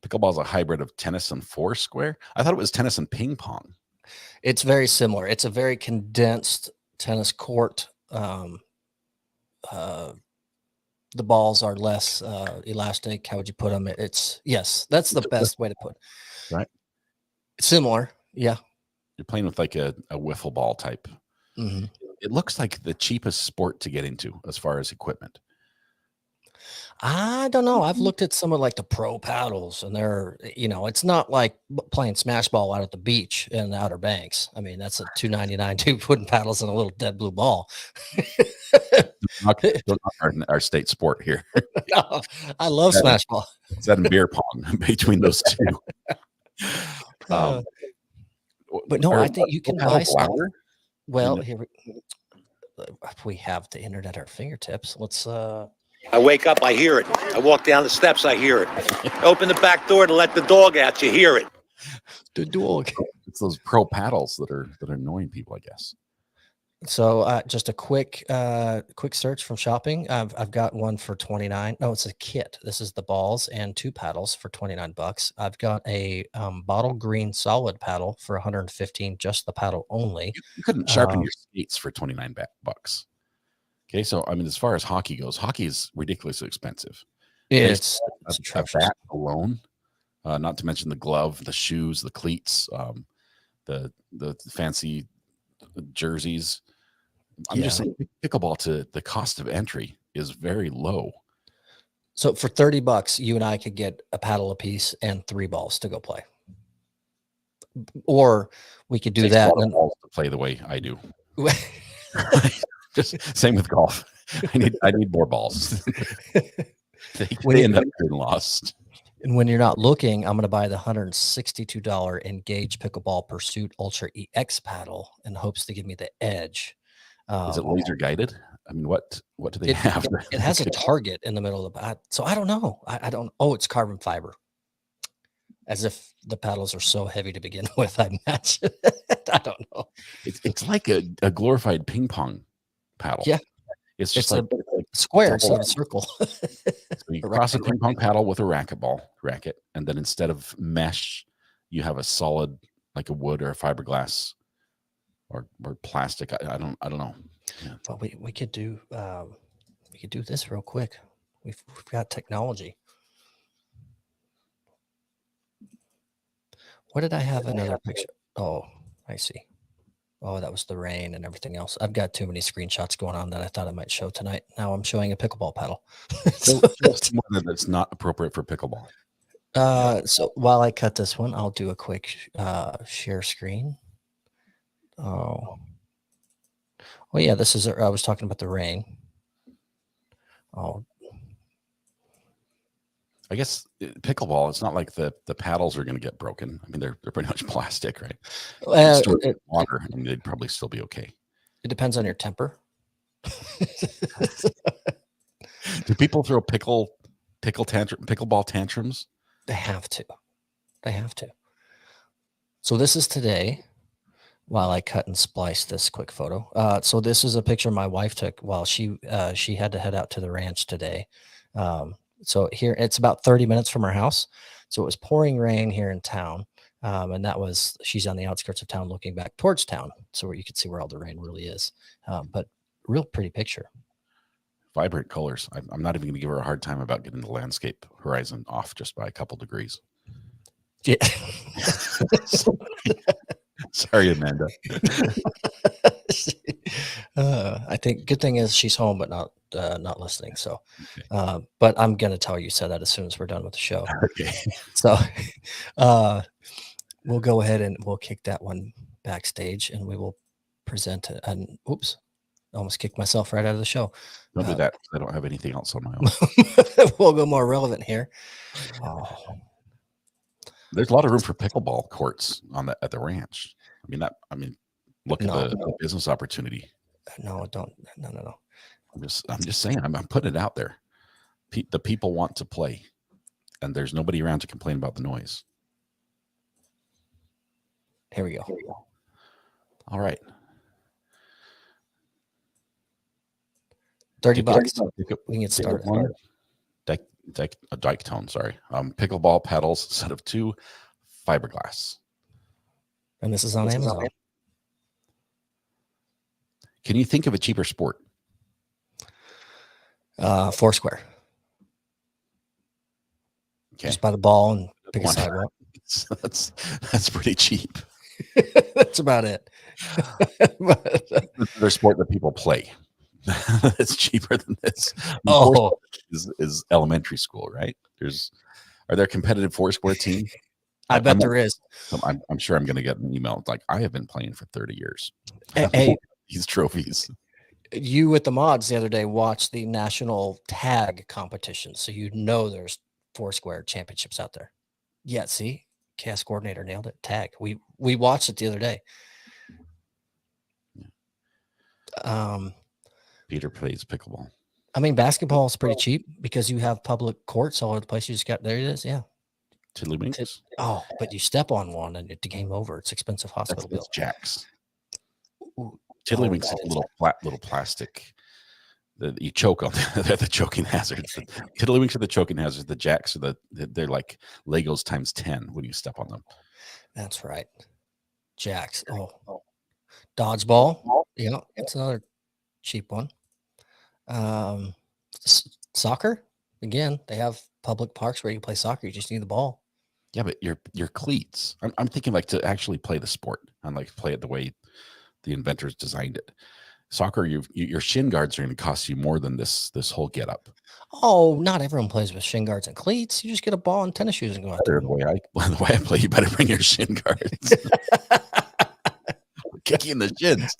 Pickleball is a hybrid of tennis and foursquare. I thought it was tennis and ping pong. It's very similar. It's a very condensed tennis court. The balls are less elastic. How would you put them? Yes, that's the best way to put it. Right. Similar. Yeah. You're playing with like a wiffle ball type. Mm-hmm. It looks like the cheapest sport to get into as far as equipment. I don't know. I've looked at some of like the pro paddles, and they're, it's not like playing smash ball out at the beach in the Outer Banks. I mean, that's a $2.99 two wooden paddles and a little dead blue ball. our state sport here. No, I love smash ball. It's that and beer pong between those two. But no, I think you can buy stuff. Well, Mm-hmm. here we have the internet at our fingertips. Let's I wake up, I hear it. I walk down the steps, I hear it. Open the back door to let the dog out, you hear it. the dog. It's those pro paddles that are annoying people, I guess. So just a quick search from shopping. I've got one for $29. No, it's a kit. This is the balls and 2 paddles for $29. I've got a bottle green solid paddle for $115, just the paddle only. You couldn't sharpen your skates for $29. Okay, so I mean, as far as hockey goes, hockey is ridiculously expensive. It's a bat alone, not to mention the glove, the shoes, the cleats, the fancy jerseys. I'm just saying, pickleball, to the cost of entry is very low. So for $30, you and I could get a paddle apiece and 3 balls to go play, or we could do that and balls to play the way I do. Just same with golf. I need more balls. they end up getting lost. And when you're not looking, I'm going to buy the $162 Engage Pickleball Pursuit Ultra EX paddle in hopes to give me the edge. Is it laser guided? I mean, what do they have? It has a target in the middle of the bat. So I don't know. I don't. Oh, it's carbon fiber. As if the paddles are so heavy to begin with. I imagine. I don't know. It's like a glorified ping pong paddle. Yeah. It's just like a square instead of a circle. So you cross a ping pong paddle with a racket, and then instead of mesh, you have a solid, like a wood or a fiberglass or plastic. I don't know. Yeah. Well, we could do this real quick. We've got technology. What did I have another picture? Oh, I see. Oh, that was the rain and everything else. I've got too many screenshots going on that I thought I might show tonight. Now I'm showing a pickleball paddle. So that's not appropriate for pickleball. So while I cut this one, I'll do a quick share screen. Oh, yeah. This is. I was talking about the rain. Oh, I guess pickleball. It's not like the paddles are going to get broken. I mean, they're pretty much plastic, right? Water, I mean, they'd probably still be okay. It depends on your temper. Do people throw pickleball tantrums? They have to. So this is today. While I cut and splice this quick photo. So this is a picture my wife took while she had to head out to the ranch today. So here it's about 30 minutes from her house. So it was pouring rain here in town. And she's on the outskirts of town looking back towards town. So where you can see where all the rain really is. But real pretty picture. Vibrant colors. I'm not even going to give her a hard time about getting the landscape horizon off just by a couple degrees. Yeah. Sorry, Amanda. I think good thing is she's home, but not listening. So, but I'm gonna tell you said that as soon as we're done with the show. Okay. So, we'll go ahead and we'll kick that one backstage, and we will present it. And oops, almost kicked myself right out of the show. Don't do that. I don't have anything else on my own. We'll go more relevant here. Oh. There's a lot of room for pickleball courts at the ranch. I mean, look at the business opportunity. No. I'm just saying. I'm putting it out there. The people want to play, and there's nobody around to complain about the noise. Here we go. All right. $30. Pick up- We can get pick up started. one. A dike tone, sorry. Pickleball paddles, set of 2, fiberglass. And this is on Amazon. Can you think of a cheaper sport? Foursquare. Okay. Just buy the ball and pick a One. sidewalk. That's pretty cheap. That's about it. But, Another sport that people play. It's cheaper than this. oh, Is elementary school, right? Are there competitive Foursquare teams? I bet there is. I'm sure I'm going to get an email like, I have been playing for 30 years. Hey, These trophies. you with the mods the other day watched the national tag competition, so you know there's Foursquare championships out there. Yeah, see, cast coordinator nailed it. Tag. We watched it the other day. Peter plays pickleball. I mean, basketball is pretty cheap because you have public courts all over the place. You just got there. It is, yeah. Tiddlywinks. Oh, but you step on one and it's game over. It's expensive hospital bill. That's Jacks. Ooh, Tiddlywinks that is a is- little plastic. You choke on. They're the choking hazards. The Tiddlywinks are the choking hazards. The Jacks are they're like Legos times 10 when you step on them. That's right. Jacks. Oh, dodgeball. Yeah, that's another cheap one. Soccer. Again, they have public parks where you can play soccer. You just need the ball. Yeah, but your cleats. I'm thinking like to actually play the sport and like play it the way the inventors designed it. Soccer, your shin guards are going to cost you more than this whole get up. Oh, not everyone plays with shin guards and cleats. You just get a ball and tennis shoes and go out there. The way I play, you better bring your shin guards. Kicking the shins.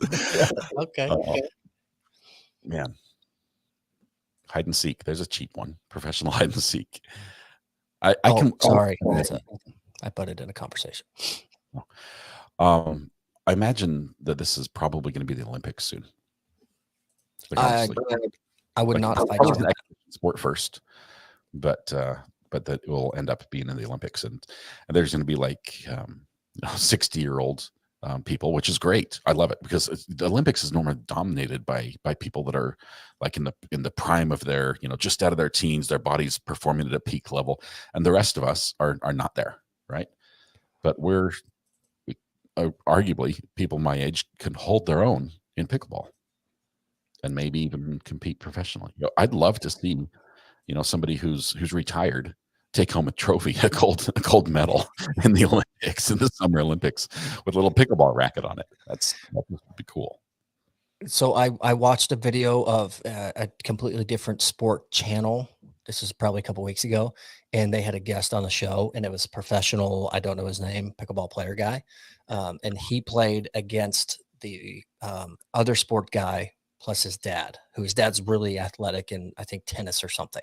Okay. Man. Hide and seek. There's a cheap one. Professional hide and seek. I can. Sorry. I put it in a conversation. I imagine that this is probably going to be the Olympics soon. Like, honestly. I would Like, not if I probably knew. an exhibition sport first, but that it will end up being in the Olympics, and there's going to be like 60-year-old people, which is great. I love it because the Olympics is normally dominated by people that are like in the prime of their, just out of their teens, their bodies performing at a peak level, and the rest of us are not there, right? But we're arguably people my age can hold their own in pickleball and maybe even compete professionally. I'd love to see, somebody who's retired take home a trophy, a gold medal in the Olympics, in the Summer Olympics, with a little pickleball racket on it. That would be cool. So I watched a video of a completely different sport channel. This is probably a couple weeks ago, and they had a guest on the show, and it was a professional, I don't know his name, pickleball player guy, and he played against the other sport guy plus his dad, whose dad's really athletic in, I think, tennis or something,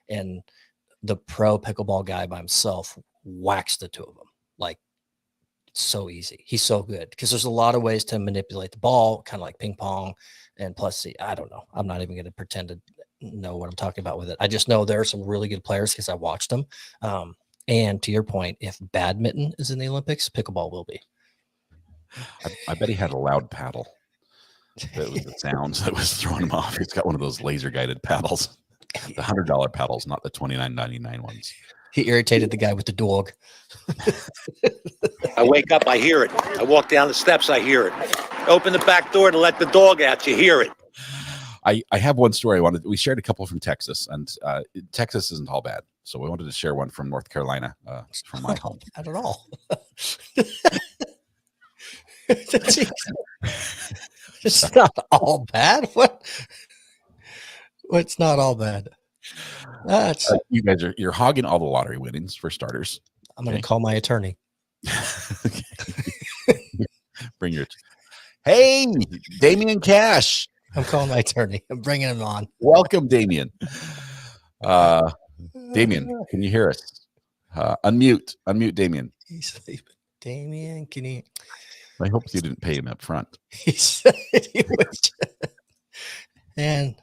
and the pro pickleball guy by himself waxed the two of them like so easy. He's so good because there's a lot of ways to manipulate the ball, kind of like ping pong. And plus, I don't know. I'm not even going to pretend to know what I'm talking about with it. I just know there are some really good players because I watched them. And to your point, if badminton is in the Olympics, pickleball will be. I bet he had a loud paddle. That was the sounds that was throwing him off. He's got one of those laser guided paddles, the $100 paddles, not the $29.99 ones. He irritated the guy with the dog. I wake up, I hear it. I walk down the steps, I hear it. Open the back door to let the dog out, you hear it. I have one story we shared a couple from Texas, and Texas isn't all bad. So we wanted to share one from North Carolina, from my home. Not at all. It's not all bad. What's not all bad? That's You guys you're hogging all the lottery winnings for starters. I'm going to call my attorney. Bring your. Hey, Damian Cash. I'm calling my attorney. I'm bringing him on. Welcome, Damian. Damian, can you hear us? Unmute, Damian. He's sleeping. Damian, can you? I hope you didn't pay him up front. He said he was. And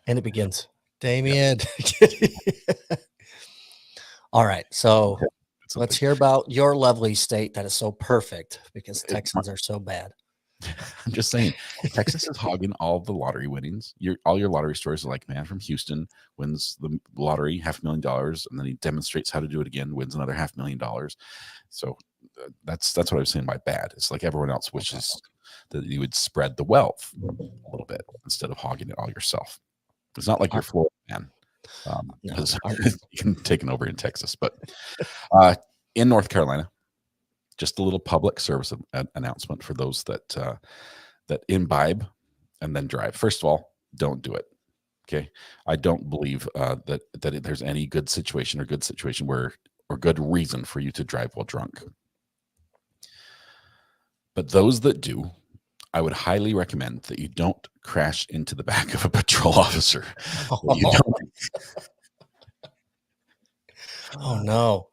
it begins. Damian. All right. So let's hear about your lovely state that is so perfect because Texans are so bad. I'm just saying, Texas is hogging all the lottery winnings. All your lottery stores are like, man from Houston wins the lottery, $500,000, and then he demonstrates how to do it again, wins another $500,000. So that's what I was saying by bad. It's like everyone else wishes that you would spread the wealth a little bit instead of hogging it all yourself. It's not like you're Florida, man. Because you can take it over in Texas, but in North Carolina, just a little public service announcement for those that imbibe and then drive. First of all, don't do it. Okay, I don't believe that there's any good situation or good reason for you to drive while drunk. But those that do, I would highly recommend that you don't crash into the back of a patrol officer. Oh no,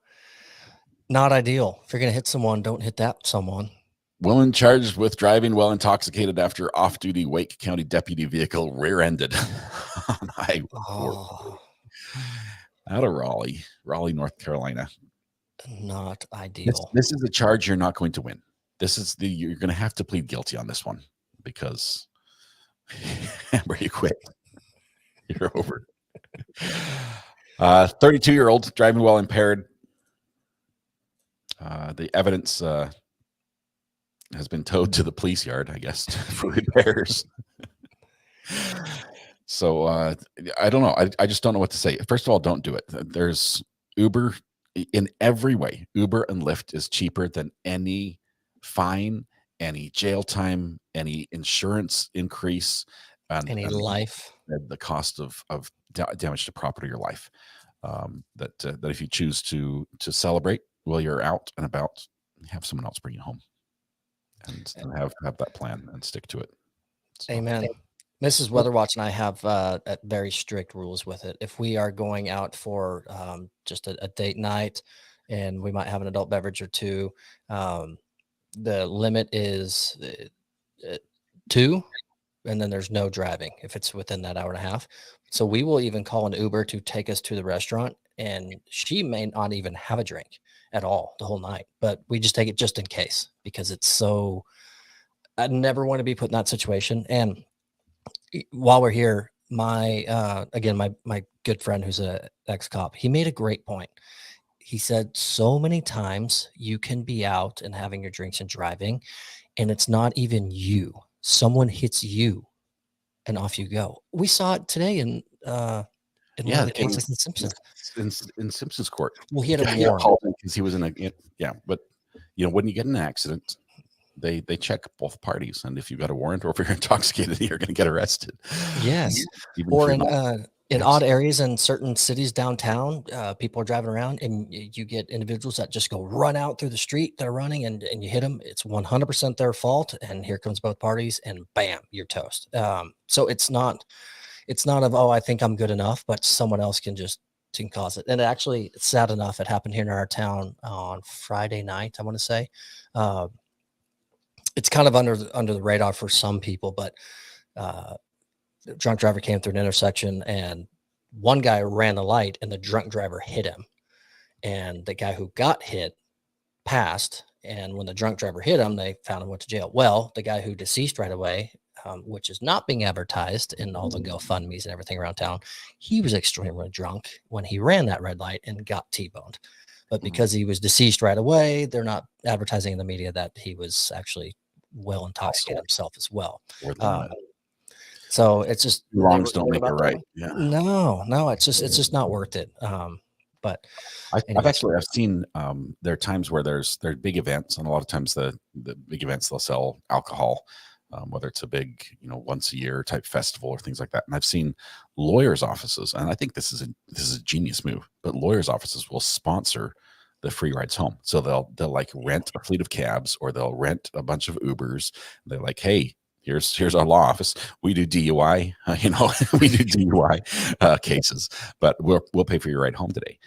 not ideal. If you're going to hit someone, don't hit that someone. Woman charged with driving while intoxicated after off-duty Wake County deputy vehicle rear-ended on Highway 4. Out of Raleigh, North Carolina. Not ideal. This is a charge you're not going to win. You're going to have to plead guilty on this one because Amber, you quit. You're over. 32-year-old driving while impaired. The evidence has been towed to the police yard, I guess, for repairs. So I don't know. I just don't know what to say. First of all, don't do it. There's Uber in every way. Uber and Lyft is cheaper than any fine, any jail time, any insurance increase, any life. The cost of damage to property or life. That if you choose to celebrate while you're out and about, have someone else bring you home, and have that plan and stick to it. So. Amen. Mrs. Weatherwatch and I have very strict rules with it. If we are going out for just a date night, and we might have an adult beverage or two, the limit is 2, and then there's no driving if it's within that hour and a half. So we will even call an Uber to take us to the restaurant, and she may not even have a drink at all the whole night, but we just take it just in case, because it's so, I never want to be put in that situation. And while we're here, my good friend who's a ex-cop, he made a great point. He said, so many times you can be out and having your drinks and driving, and it's not even you. Someone hits you and off you go. We saw it today in one of the cases in Simpsons. In Simpsons Court. Well, he had a warrant because he was in but when you get in an accident, they check both parties, and if you've got a warrant or if you're intoxicated, you're going to get arrested. Yes. Or in odd areas in certain cities downtown, people are driving around, and you get individuals that just go run out through the street. They're running, and you hit them. It's 100% their fault, and here comes both parties, and bam, you're toast. So it's not of, oh, I think I'm good enough, but someone else can cause it. And actually, it's sad enough, it happened here in our town on Friday night, I want to say. It's kind of under the radar for some people, but the drunk driver came through an intersection, and one guy ran the light, and the drunk driver hit him, and the guy who got hit passed. And when the drunk driver hit him, they found him, went to jail. Well, the guy who deceased right away, which is not being advertised in all the GoFundMe's and everything around town, he was extremely drunk when he ran that red light and got T-boned. But because he was deceased right away, they're not advertising in the media that he was actually well intoxicated himself as well. So it's just wrongs don't make it right. Yeah. No, it's just not worth it. But I've seen there are times where there's big events, and a lot of times the big events, they'll sell alcohol, whether it's a big once a year type festival or things like that. And I've seen lawyers' offices, and I think this is a genius move, but lawyers' offices will sponsor the free rides home. So they'll like rent a fleet of cabs, or they'll rent a bunch of Ubers. They're like, hey, here's our law office. We do DUI, we do DUI cases, but we'll pay for your ride home today,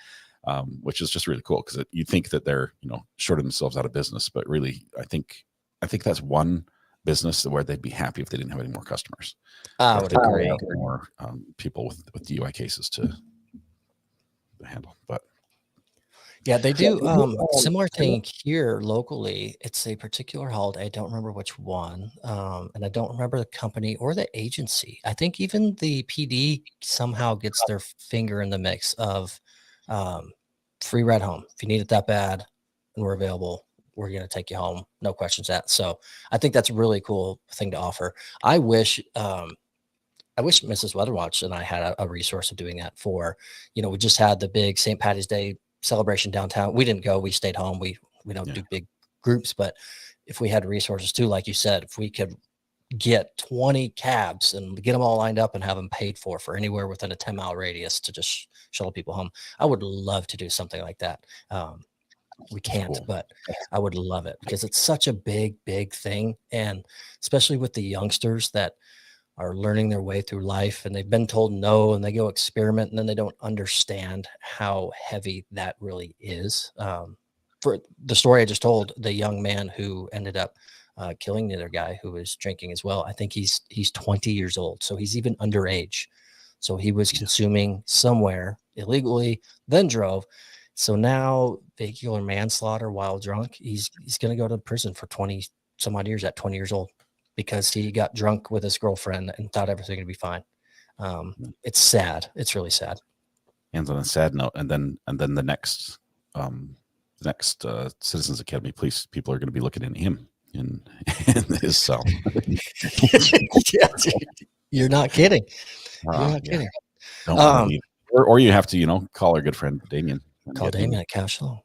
which is just really cool, because you think that they're shorting themselves out of business, but really, I think that's one business where they'd be happy if they didn't have any more customers. I would agree. More people with DUI cases to handle, but. Yeah, they do similar thing here locally. It's a particular holiday. I don't remember which one, and I don't remember the company or the agency. I think even the PD somehow gets their finger in the mix of free ride home. If you need it that bad and we're available, we're going to take you home. No questions asked. So I think that's a really cool thing to offer. I wish Mrs. Weatherwatch and I had a resource of doing that for, we just had the big St. Patty's Day celebration downtown. We didn't go, we stayed home. We don't do big groups, but if we had resources too, like you said, if we could get 20 cabs and get them all lined up and have them paid for anywhere within a 10-mile radius to just shuttle people home, I would love to do something like that. We can't, but I would love it because it's such a big thing. And especially with the youngsters that are learning their way through life and they've been told no and they go experiment and then they don't understand how heavy that really is. For the story I just told, the young man who ended up killing the other guy who was drinking as well, I think he's 20 years old. So he's even underage. So he was consuming somewhere illegally, then drove. So now vehicular manslaughter while drunk, he's going to go to prison for 20 some odd years at 20 years old because he got drunk with his girlfriend and thought everything would be fine. It's sad. It's really sad. And on a sad note, and then the next Citizens Academy police people are going to be looking into him in his cell. You're not kidding. You're not kidding. Or you have to, call our good friend Damien. Call Damien at Cashflow.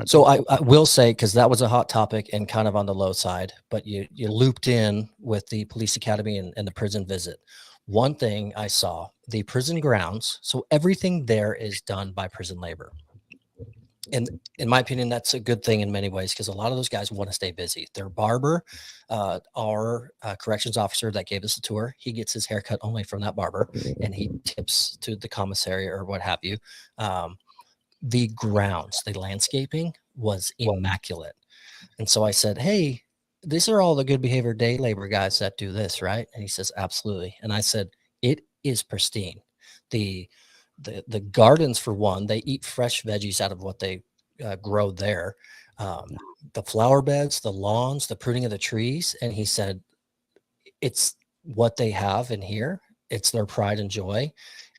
So I will say, because that was a hot topic and kind of on the low side, but you looped in with the police academy and the prison visit. One thing I saw, the prison grounds, so everything there is done by prison labor. And in my opinion, that's a good thing in many ways because a lot of those guys want to stay busy. Their barber, our corrections officer that gave us the tour, he gets his haircut only from that barber and he tips to the commissary or what have you. The grounds, the landscaping was immaculate. And so I said, hey, these are all the good behavior day labor guys that do this, right? And he says, absolutely. And I said, it is pristine. The gardens, for one, they eat fresh veggies out of what they grow there. The flower beds, the lawns, the pruning of the trees. And he said, it's what they have in here. It's their pride and joy.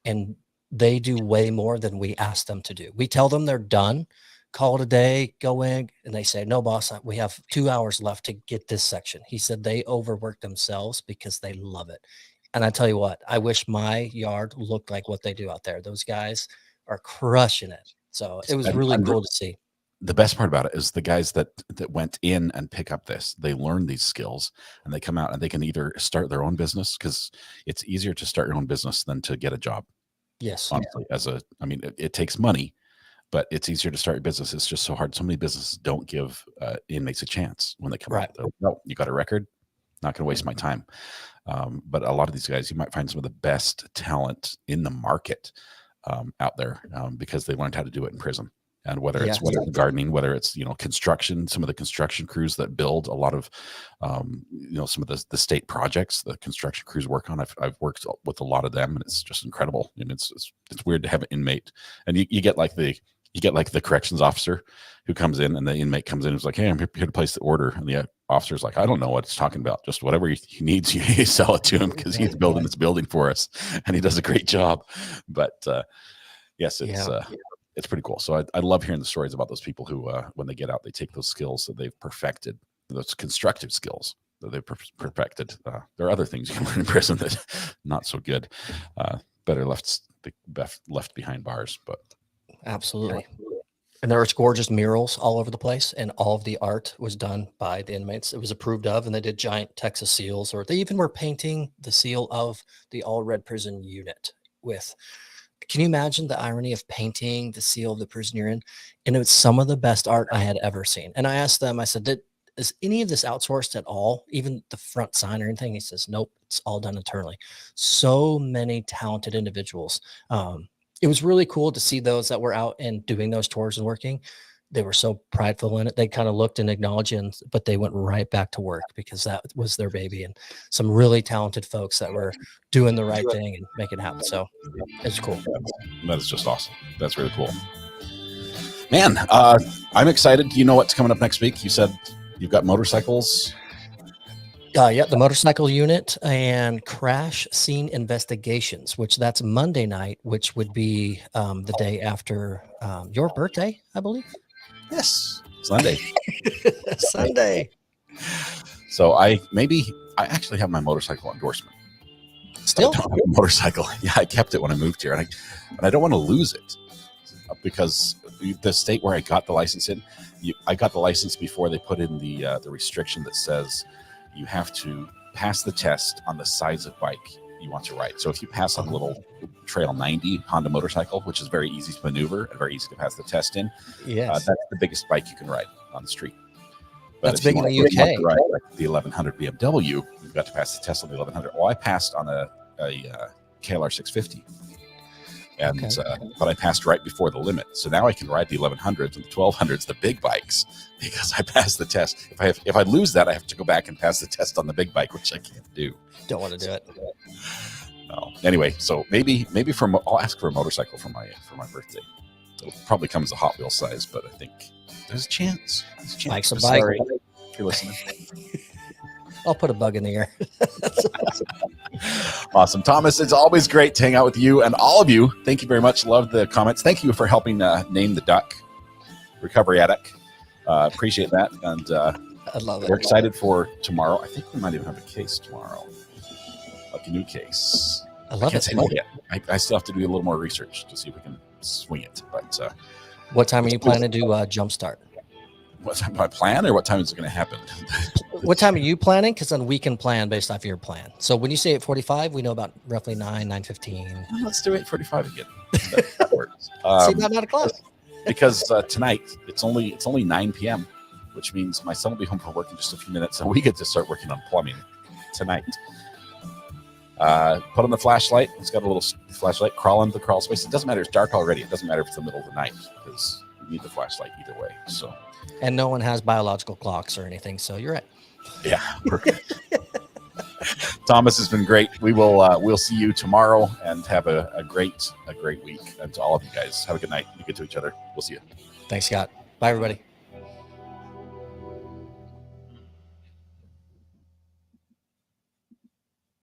And they do way more than we ask them to do. We tell them they're done, call it a day, go in, and they say, no, boss, we have 2 hours left to get this section. He said they overwork themselves because they love it. And I tell you what, I wish my yard looked like what they do out there. Those guys are crushing it. So it was really cool to see. The best part about it is the guys that went in and pick up this, they learn these skills and they come out and they can either start their own business because it's easier to start your own business than to get a job. Yes. Honestly, it takes money, but it's easier to start your business. It's just so hard. So many businesses don't give inmates a chance when they come out. No, you got a record? Not going to waste my time. But a lot of these guys, you might find some of the best talent in the market out there because they learned how to do it in prison. And whether it's gardening, whether it's construction, some of the construction crews that build a lot of some of the state projects the construction crews work on. I've worked with a lot of them, and it's just incredible. And it's weird to have an inmate, and you get like the corrections officer who comes in, and the inmate comes in and is like, "Hey, I'm here to place the order," and the officer's like, "I don't know what it's talking about. Just whatever he needs, you sell it to him because he's building this building for us, and he does a great job." But yes, it's pretty cool. So I love hearing the stories about those people who, when they get out, they take those skills that they've perfected, those constructive skills that they've perfected. There are other things you can learn in prison that not so good, better left behind bars. But absolutely. And there was gorgeous murals all over the place, and all of the art was done by the inmates. It was approved of, and they did giant Texas seals, or they even were painting the seal of the all red prison unit with. Can you imagine the irony of painting the seal of the prison you're in? And it was some of the best art I had ever seen. And I asked them, I said, is any of this outsourced at all? Even the front sign or anything? He says, nope, it's all done internally. So many talented individuals. It was really cool to see those that were out and doing those tours and working. They were so prideful in it. They kind of looked and acknowledged, but they went right back to work because that was their baby. And some really talented folks that were doing the right thing and making it happen. So it's cool. That is just awesome. That's really cool. Man, I'm excited. Do you know what's coming up next week? You said you've got motorcycles. Yeah, the motorcycle unit and crash scene investigations, which that's Monday night, which would be the day after your birthday, I believe. Yes, Sunday. Sunday. So I actually have my motorcycle endorsement. Still? I don't have a motorcycle. Yeah, I kept it when I moved here, and I don't want to lose it because the state where I got the license in, I got the license before they put in the restriction that says you have to pass the test on the size of bike you want to ride. So if you pass on a little Trail 90 Honda motorcycle, which is very easy to maneuver and very easy to pass the test in, Yes. that's the biggest bike you can ride on the street. But That's if you big in want the to UK. ride like the 1100 BMW, you've got to pass the test on the 1100. Well, I passed on a KLR 650. And but I passed right before the limit, so now I can ride the 1100s and the 1200s, the big bikes, because I passed the test. If I lose that, I have to go back and pass the test on the big bike, which I can't do. Don't want to do it. No. Anyway, so maybe I'll ask for a motorcycle for my birthday. It'll probably come as a Hot Wheels size, but I think there's a chance. Bike's a I'm bike. sorry if you're listening. I'll put a bug in the air. Awesome. Thomas, it's always great to hang out with you and all of you. Thank you very much. Love the comments. Thank you for helping name the duck Recovery Attic. Appreciate that. And I love it. we're excited for tomorrow. I think we might even have a case tomorrow. Like a new case. I love Can't it. say no yet. I still have to do a little more research to see if we can swing it. But What time are you planning to do Jumpstart? what's my plan, or what time is it going to happen? What time are you planning? Because then we can plan based off your plan. So when you say 8:45, we know about roughly 9:15. Let's do 8:45 again. That works. See, not close. Because tonight it's only 9 p.m., which means my son will be home from work in just a few minutes, and we get to start working on plumbing tonight. Put on the flashlight. It's got a little flashlight. Crawl into the crawl space. It doesn't matter. It's dark already. It doesn't matter if it's the middle of the night because you need the flashlight either way. So. And no one has biological clocks or anything, so you're right. Yeah. Thomas, has been great. We'll see you tomorrow and have a great week. And to all of you guys, have a good night. Be good to each other. We'll see you. Thanks, Scott. Bye, everybody.